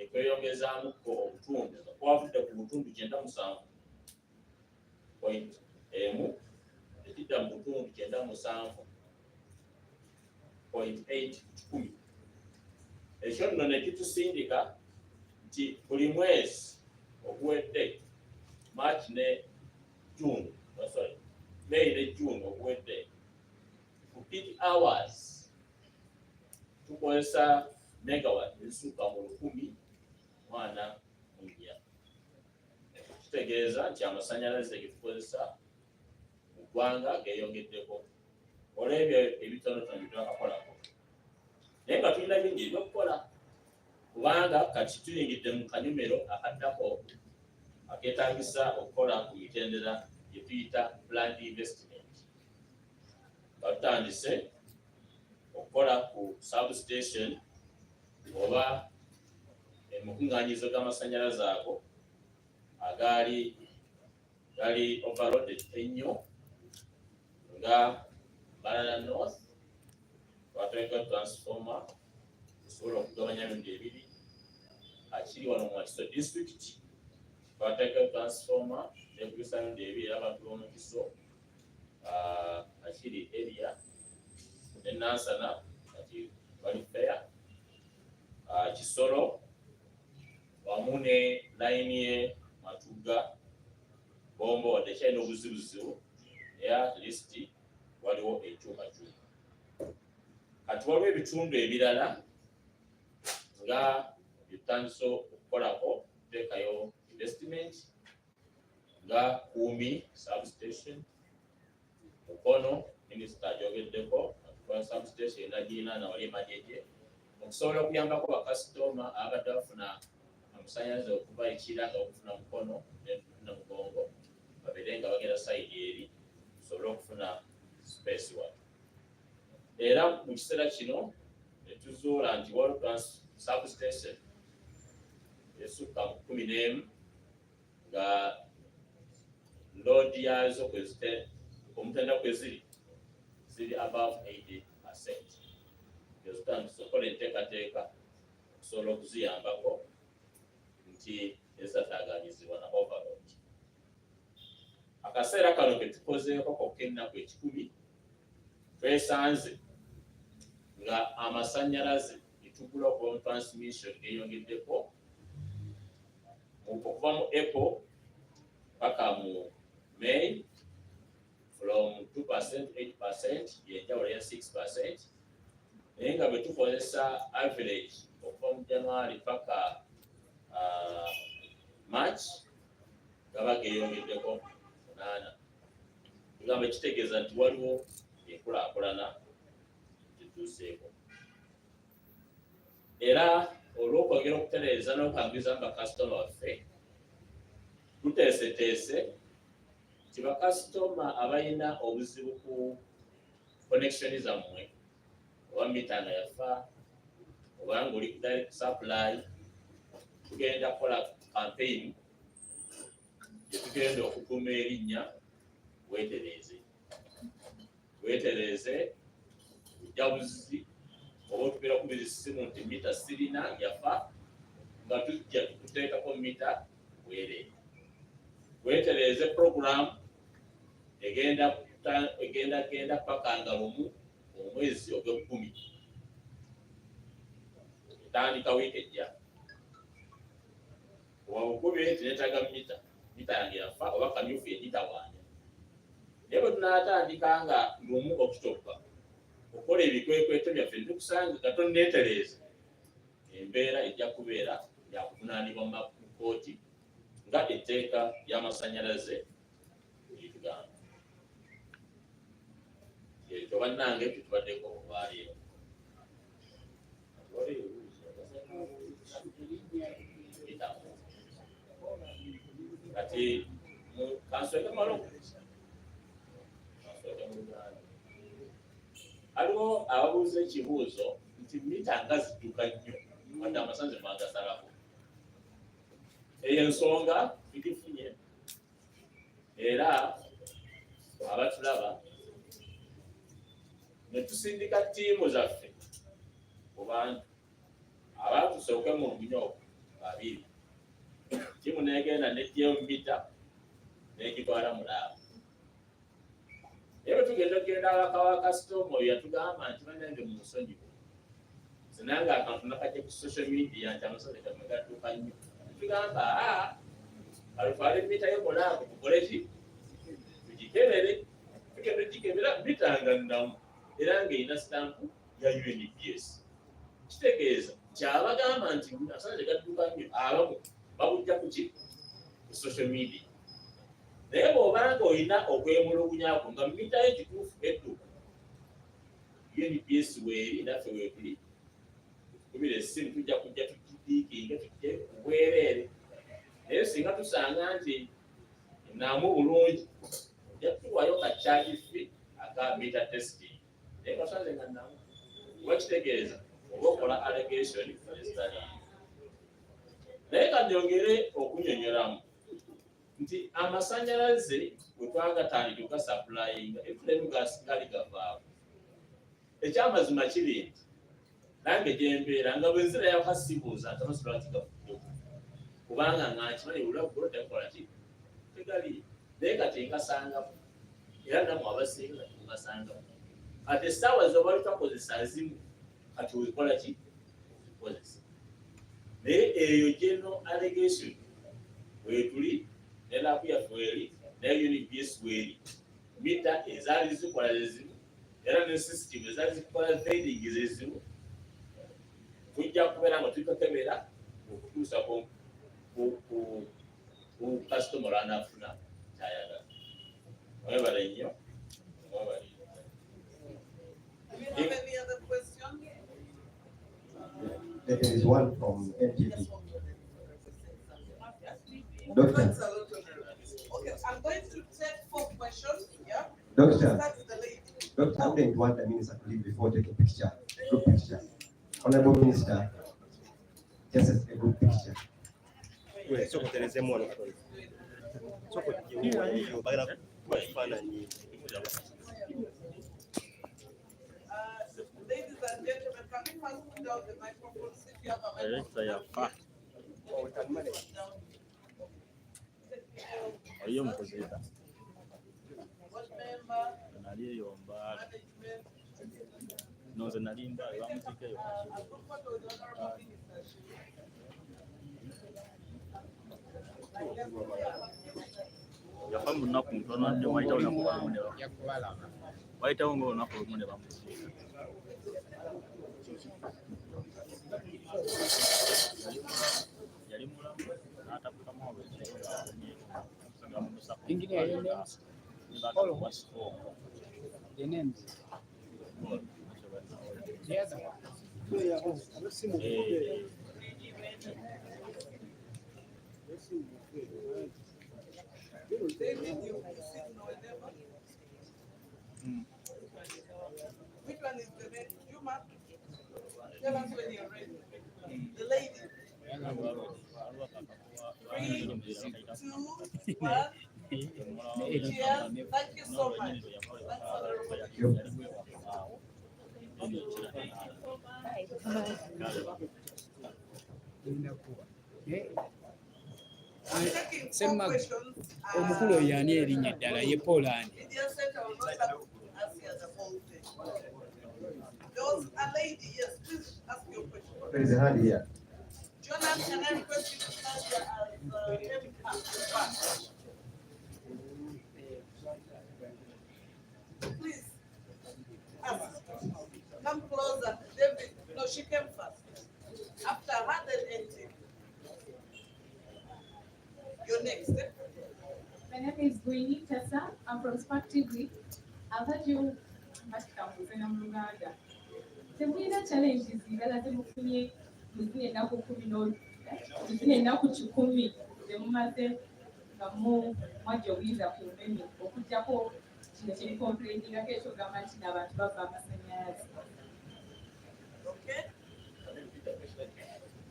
ekweyongezaamu obutundu nga kwavudde ku butundu 97.1 ekidda mu butundu 97.8 ekyo nno ne kitusindika nti buli mwezi oguwedde March ne June May ne June oguwedde ku peak hours tukozesa megawatt ezisuka mu 1,000 kitegeeza nti amasanyalaze ge tukozesa mu ggwanga geeyongeddeko olw'ebyo ebitonotono bye twakakolako naye nga tulina bingi ebyokukola kubanga kati tuyingidde mu kanyumero akaddako akeetaagisa okukola ku mitendera gye tuyita planned investment nga tutandise okukola ku substation oba emukuŋŋaanyizo g'amasanyalaze ago gali overloaded ennyo nga Balala North twateka transformer esobola okugabanya emirundi ebiri akiri wano mu Wakiso district twateka transformer nekugisa emirundi ebiri abantu b'omu Kiso akiri area ne Nansana kati bali fair Kisoro wamu ne layini ye Matuga Bombo tekyalina obuzibuzibu naye at least waliwo enkyukakyuka. Kati waliwo ebitundu ebirala nga bitandise okukolako teekayo investment nga Kumi substation Mukono minisita agyogeddeko atukola substation enagiina na wali Majeje okusobola okuyambako bakasitoma abadde bafuna amasannyalaze okuva ekira nga okufuna mukono na mugongo babeere nga bagenda sayidi eri tusobole okufuna space wa era mu kiseera kino netuzuula nti waliwo substation esukka mu 11 nga load yazo omutenda kweziri above 80%. Tusobola enteekateeka okusobola okuziyambako nti ezitaataaganyizibwa na overload. Akaseera kano ke tukozeeko kokka ennaku 10 twesanze nga amasannyalaze etugula okuva mu transmission geyongeddeko okuva mu April paka mu May from 2% to 8%, yenjawulo ya 6%. Naye nga bwe tukozesa average okuva mu January paka March gaba geyongeddeko 8. Tugamba kitegeeza nti waliwo enkulaakulana gituuseeko. Era olw'okwongera okutereeza n'okwanguyiza bakasitoma baffe tuteeseteese nti bakasitoma abalina obuzibu ku connection zammwe oba mita nga yafa oba ng'oli ku direct supply tugenda kukola campaign gyetugenda okukuuma erinnya weetereeze bujabuzi oba otubeera kubira essimu nti mita sirina yafa nga tujja tukuteekako mita weereere. Weetereeze program egenda paka nga lumu omwezi ogw'Okumi etandika wiiki ejja wabukube tinetaaga mita yange yafa oba kamyufu yegitawaanya. Naye bwe tunaatandika nga lumu October okukola ebikwekweto byaffe tukusanga nga tonneetereeza embeera ejja kubeera yakuvunaanibwa mu kkooti nga etteeka ly'amasannyalaze litugamba. Ekyo bannange tutubaddeko olwaleero. Kati kansweke malongo aliwo ababuuza ekibuuzo nti mita nga zidduka nnyo wadde amasanze mwagasalako. Eyo ensonga tugifunye era abatulaba ne tusindika ttiimu zaffe ku bantu abatusooke mu lunyoko 2. Ttiimu negenda nejjeyo mita negitwala mulaabo. Naye bwe tugenda awaka kasitoma oyo yatugamba nti bannange munsonyiwe sinanga akantu nakajja ku social media nti amasanze gammwe gadduka nnyo. Tugamba alutwale mita yo mulaabo tukole ki tugikebere tugenda gikebera mita nga nnamu era ng'erina sitampu ya UNDPS. Kitegeeza kyabagamba nti amasanze gadduka nnyo abamu babujja ku ki ku social media. Naye bw'obanga olina okwemulugunyako nga mita yo kituufu edduka UNDPS weeri naffe weetuli tukubira essimu tujja kujja tukidiikinga tujje bwereere. Naye singa tusanga nti naamu bulungi ojja tuwaayo ka charge fee aka mita testing. Naye kasanze nga naamu oba kitegeeza oba okola allegation ezitali. Naye kanyongere okunnyonnyolamu nti amasannyalaze bwe twagatandika ogasappulayinga efulemu gali gavaawo. Ekyamazima kiri nti nange gyembeera nga bwe nzira yakasibuuza nti amasu lwaki gafudde kubanga nga nkimanyi bulaggulo tekola ki tegali. Naye kati ngasangamu era nammwe abasinga ngasangamu ate essaawa zoba lutakozesa zimu kati wekola ki ozikozesa. Naye eyo general allegation weetuli ne laabu yaffe weeri ne UNDPS weeri mita ezaali zikola zezimu era ne system ezaali zikola vending zezimu tujja kubeera nga tukakebera okutuusa ku kasitoma lwanaafuna kyayagala. Mwebale nnyo. Do we have any other question? There is one from NTV. Doctor. Doctor. Okay, I'm going to take 4 questions. Yeah. Doctor. Start with the lady. Doctor, I'm going to want the minister to leave before taking a picture. Group picture. Honorable Minister, just a group picture. Ladies and gentlemen, can you pass me down the microphone if you have a microphone? What member? Management? Nonze nalimba bamutikeyo yafa mu lunaku ntono nnyo wayitawo ng'olunaku lumu ne bamuziika yali mulamu n'atapukamu The names. The other Which one is the name? Juma? Tell us when you're ready. The lady. 3, 2, 1. Cheers. Thank you so much. Thanks, Honorable. Sema omukulu yani erinnya eddala ye Poland. Media Center will not have to ask you the whole thing. There was a lady, yes, please ask your question. There is a hand here. Jonas, can I request you to stand here as please ask. Come closer. David, no, she came first. After her, then NT. You're next. My name is Gwini Tessa. I'm from Spark TV. I've heard you much come in Uganda. Temulina challenges ngala temufunye muzine ennaku 10 muzine ennaku 10 temumaze nga mwajja obuyinza ku mmemme okuggyako kino kiri complaininga ko ekyogamba nti n'abantu bava amasannyalaze. Okay.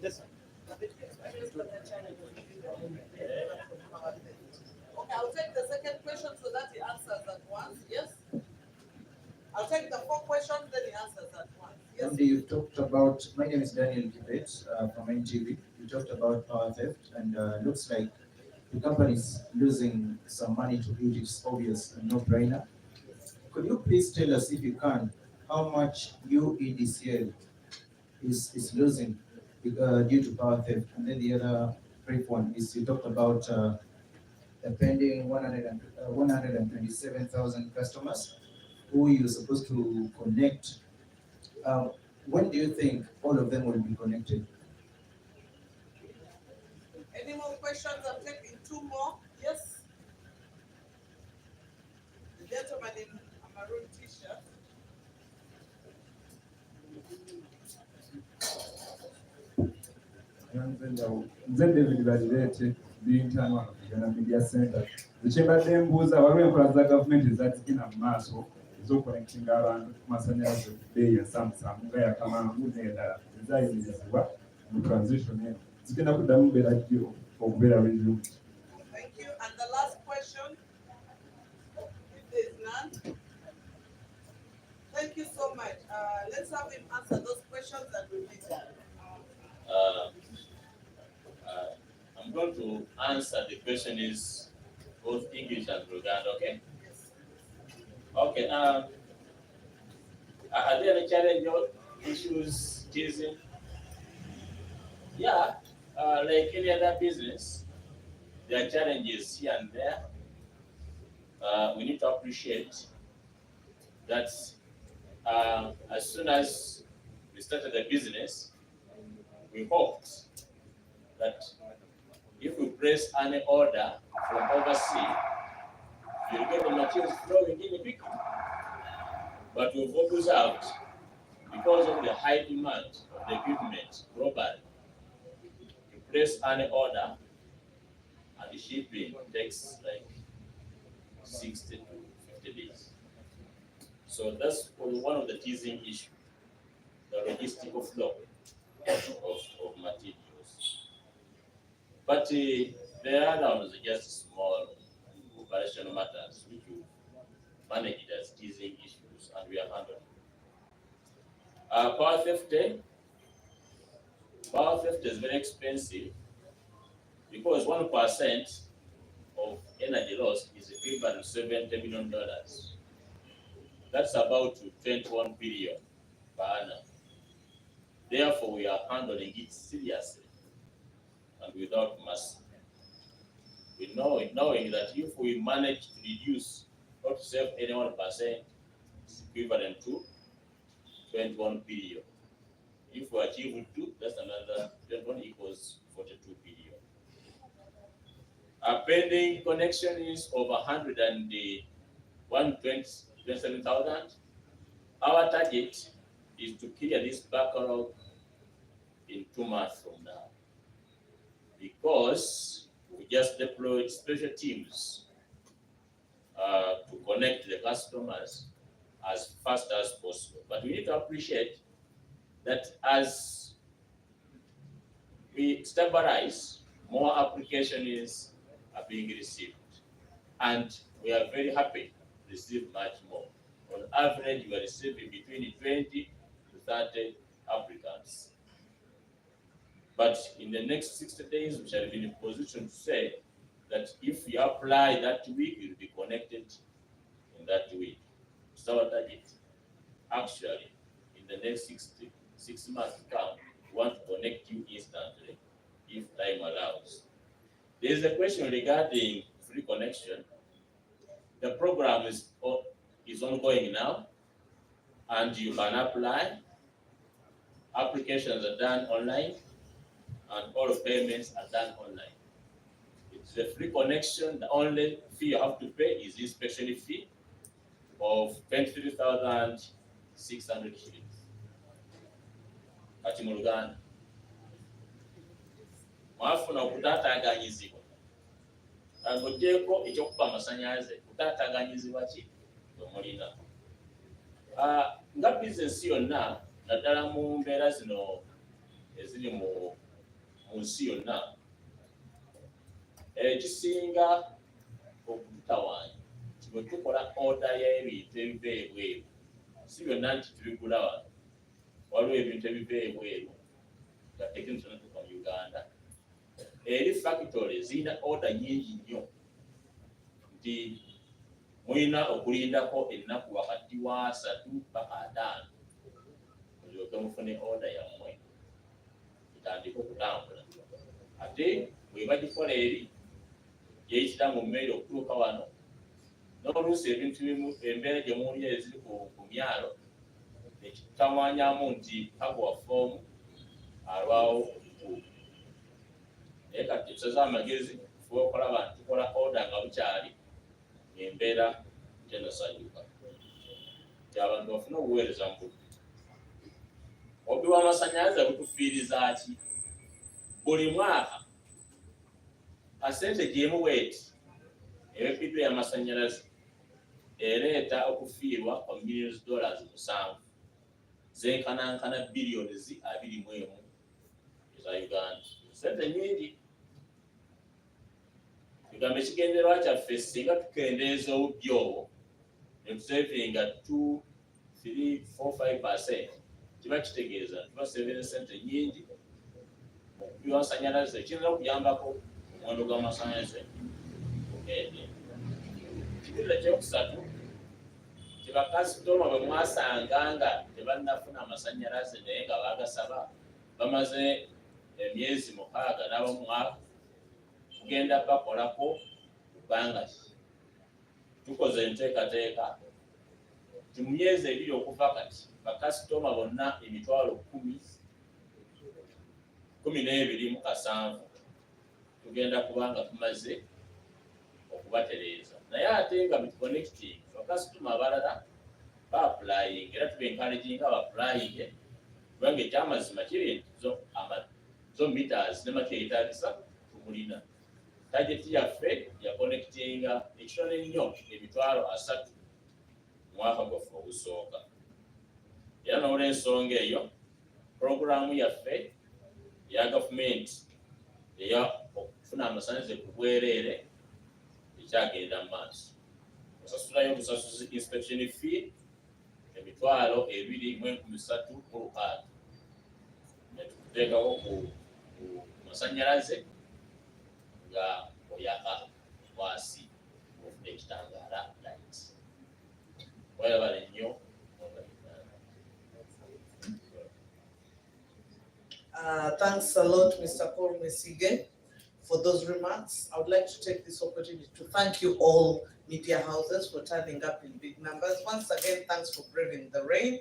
Yes. Okay, I'll take the second question so that he answers at once. Yes. I'll take the 4 questions, then he answers at once. Yes. And you talked about, my name is Daniel Kibet from NTV. You talked about power theft, and looks like the company is losing some money to it. It's obvious and no-brainer. Could you please tell us, if you can, how much UEDCL is losing due to power theft? And then the other brief one is you talked about pending 127,000 customers who you're supposed to connect. When do you think all of them will be connected? Any more questions? I'm taking 2 more. Yes. The gentleman in a maroon t-shirt. Nze David Balirete, the internal Uganda Media Centre. Ekyembadde mbuuza waliwo enkola za gavumenti ezazigenda mu maaso ez'okukonekitinga abantu ku masannyalaze ku bbeeyi ensamusamu nga yakamangu n'endala ezayimirizibwa mu transition eno zigenda kuddamu kubeera jjo okubeera bwezirungi. Thank you. And the last question, if there is none. Thank you so much. Let's have him answer those questions and we'll be done. I'm going to answer the question is both English and Luganda, okay? Yes. Okay, are there any challenge or issues, teasing? Yeah, like any other business, there are challenges here and there. We need to appreciate that as soon as we started the business, we hoped that if we place any order from overseas, you'll get the materials flowing in quickly. But we've observed because of the high demand of the equipment globally, to place an order and the shipping takes like 60 to 50 days. So that's one of the teasing issues, the logistical flow of materials. But the other ones are just small operational matters which you manage as teasing issues, and we are handling. Power theft is very expensive because 1% of energy loss is equivalent to $70 million. That's about 21 billion per annum. Therefore, we are handling it seriously and without mercy. We know it, knowing that if we manage to reduce or to save any 1%, it's equivalent to 21 billion. If we achieve 2, that's another 21 equals 42 billion. Our pending connection is over 127,000. Our target is to clear this backlog in 2 months from now, because we just deployed special teams to connect the customers as fast as possible. But we need to appreciate that as we stabilize, more applications are being received, and we are very happy to receive much more. On average, we are receiving between 20 to 30 applicants. But in the next 60 days, we shall be in a position to say that if you apply that week, you'll be connected in that week. So our target, actually, in the next 6 months to come, we want to connect you instantly, if time allows. There is a question regarding free connection. The program is ongoing now, and you can apply. Applications are done online, and all payments are done online. It's a free connection. The only fee you have to pay is this special fee of 23,600 shillings. Kati mu Luganda. Mwafuna okutaataaganyizibwa. Ng'oggyeko ekyokuba amasannyalaze, kutaataaganyizibwa ki omulina. Nga bizinesi yonna, naddala mu mbeera zino eziri mu nsi yonna, ekisinga okututawaanya bwe tukola oda y'ebintu ebiva ebweru. Si byonna nti tubigula wano, waliwo ebintu ebiva ebweru nga tekino tunatuuka mu Uganda. Eri factory zirina oda nnyingi nnyo, nti mulina okulindako ennaku wakati wa 3 mpaka 5 mulyoke mufune oda yammwe itandike okutambula. Ate bwe bagikola eri yeyitira mu mmere okutuuka wano, n'oluusi ebintu bimu embeera gye muli eziri ku myalo ekitawaanyamu nti kaguwa foomu alwawo okutuuka. Naye kati tusaze amagezi tufuba okulaba nti tukola oda nga bukyali, embeera tenasanyuka nti abantu bafune obuweereza mu budde. Obbi w'amasannyalaze butufiiriza ki? Buli mwaka kasente gy'emu bweti ebipidwa y'amasannyalaze ereeta okufiirwa kwa $7 million, zenkanankana biliyoni 21 eza Uganda. Sente nnyingi. Tugamba ekigendererwa kyaffe singa tukendeeza obubbi obwo ne tusevinga 2, 3, 4, 5%, kiba kitegeeza tuba severa sente nnyingi mu kubbi w'amasannyalaze, ekiyinza okuyambako omuwendo gw'amasannyalaze okende. Ekitegeeza ekyokusatu, nti bakasitoma bwe mwasanga nga tebannafuna amasannyalaze naye nga baagasaba bamaze emyezi 6 n'abamwaka, tugenda bakolako bbanga ki. Tukoze enteekateeka nti mu myezi 2 okuva kati bakasitoma bonna 12,700 tugenda kubanga tumaze okubatereeza. Naye ate nga bituconnecting bakasitoma abalala ba-applying era tuba-encouraging aba-applying kubanga ekyamazima kiri nti zo meters ne maki eyetaagisa tumulina. Target yaffe yakonnekitinga ekitono ennyo emitwalo 3 mu mwaka gwaffe ogusooka. Era n'olw'ensonga eyo pulogulaamu yaffe eya gavumenti eya okufuna amasannyalaze ku bwereere ekyagenda mu maaso. Osasulayo obusasuzi inspection fee emitwalo 2,306 netukuteekako ku masannyalaze nga oyaka wansi ofuna ekitangaala light. Mwebale nnyo. Thanks a lot, Mr. Paul Mesige, for those remarks. I would like to take this opportunity to thank you all media houses for turning up in big numbers. Once again, thanks for braving the rain.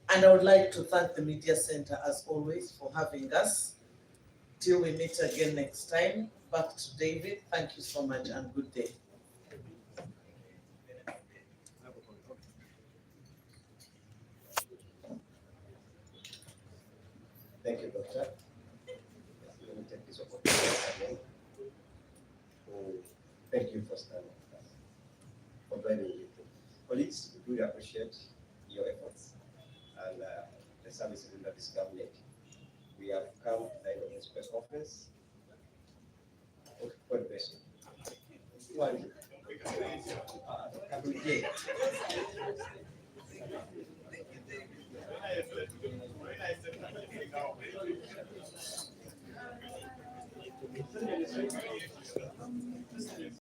And I would like to thank the Media Center, as always, for having us. Till we meet again next time. Back to David. Thank you so much and good day. Thank you, Doctor. Let me take this opportunity again to thank you for standing with us, for joining me. Colleagues, we really appreciate your efforts and the services in this cabinet. We have come to the end of this press conference. God bless you.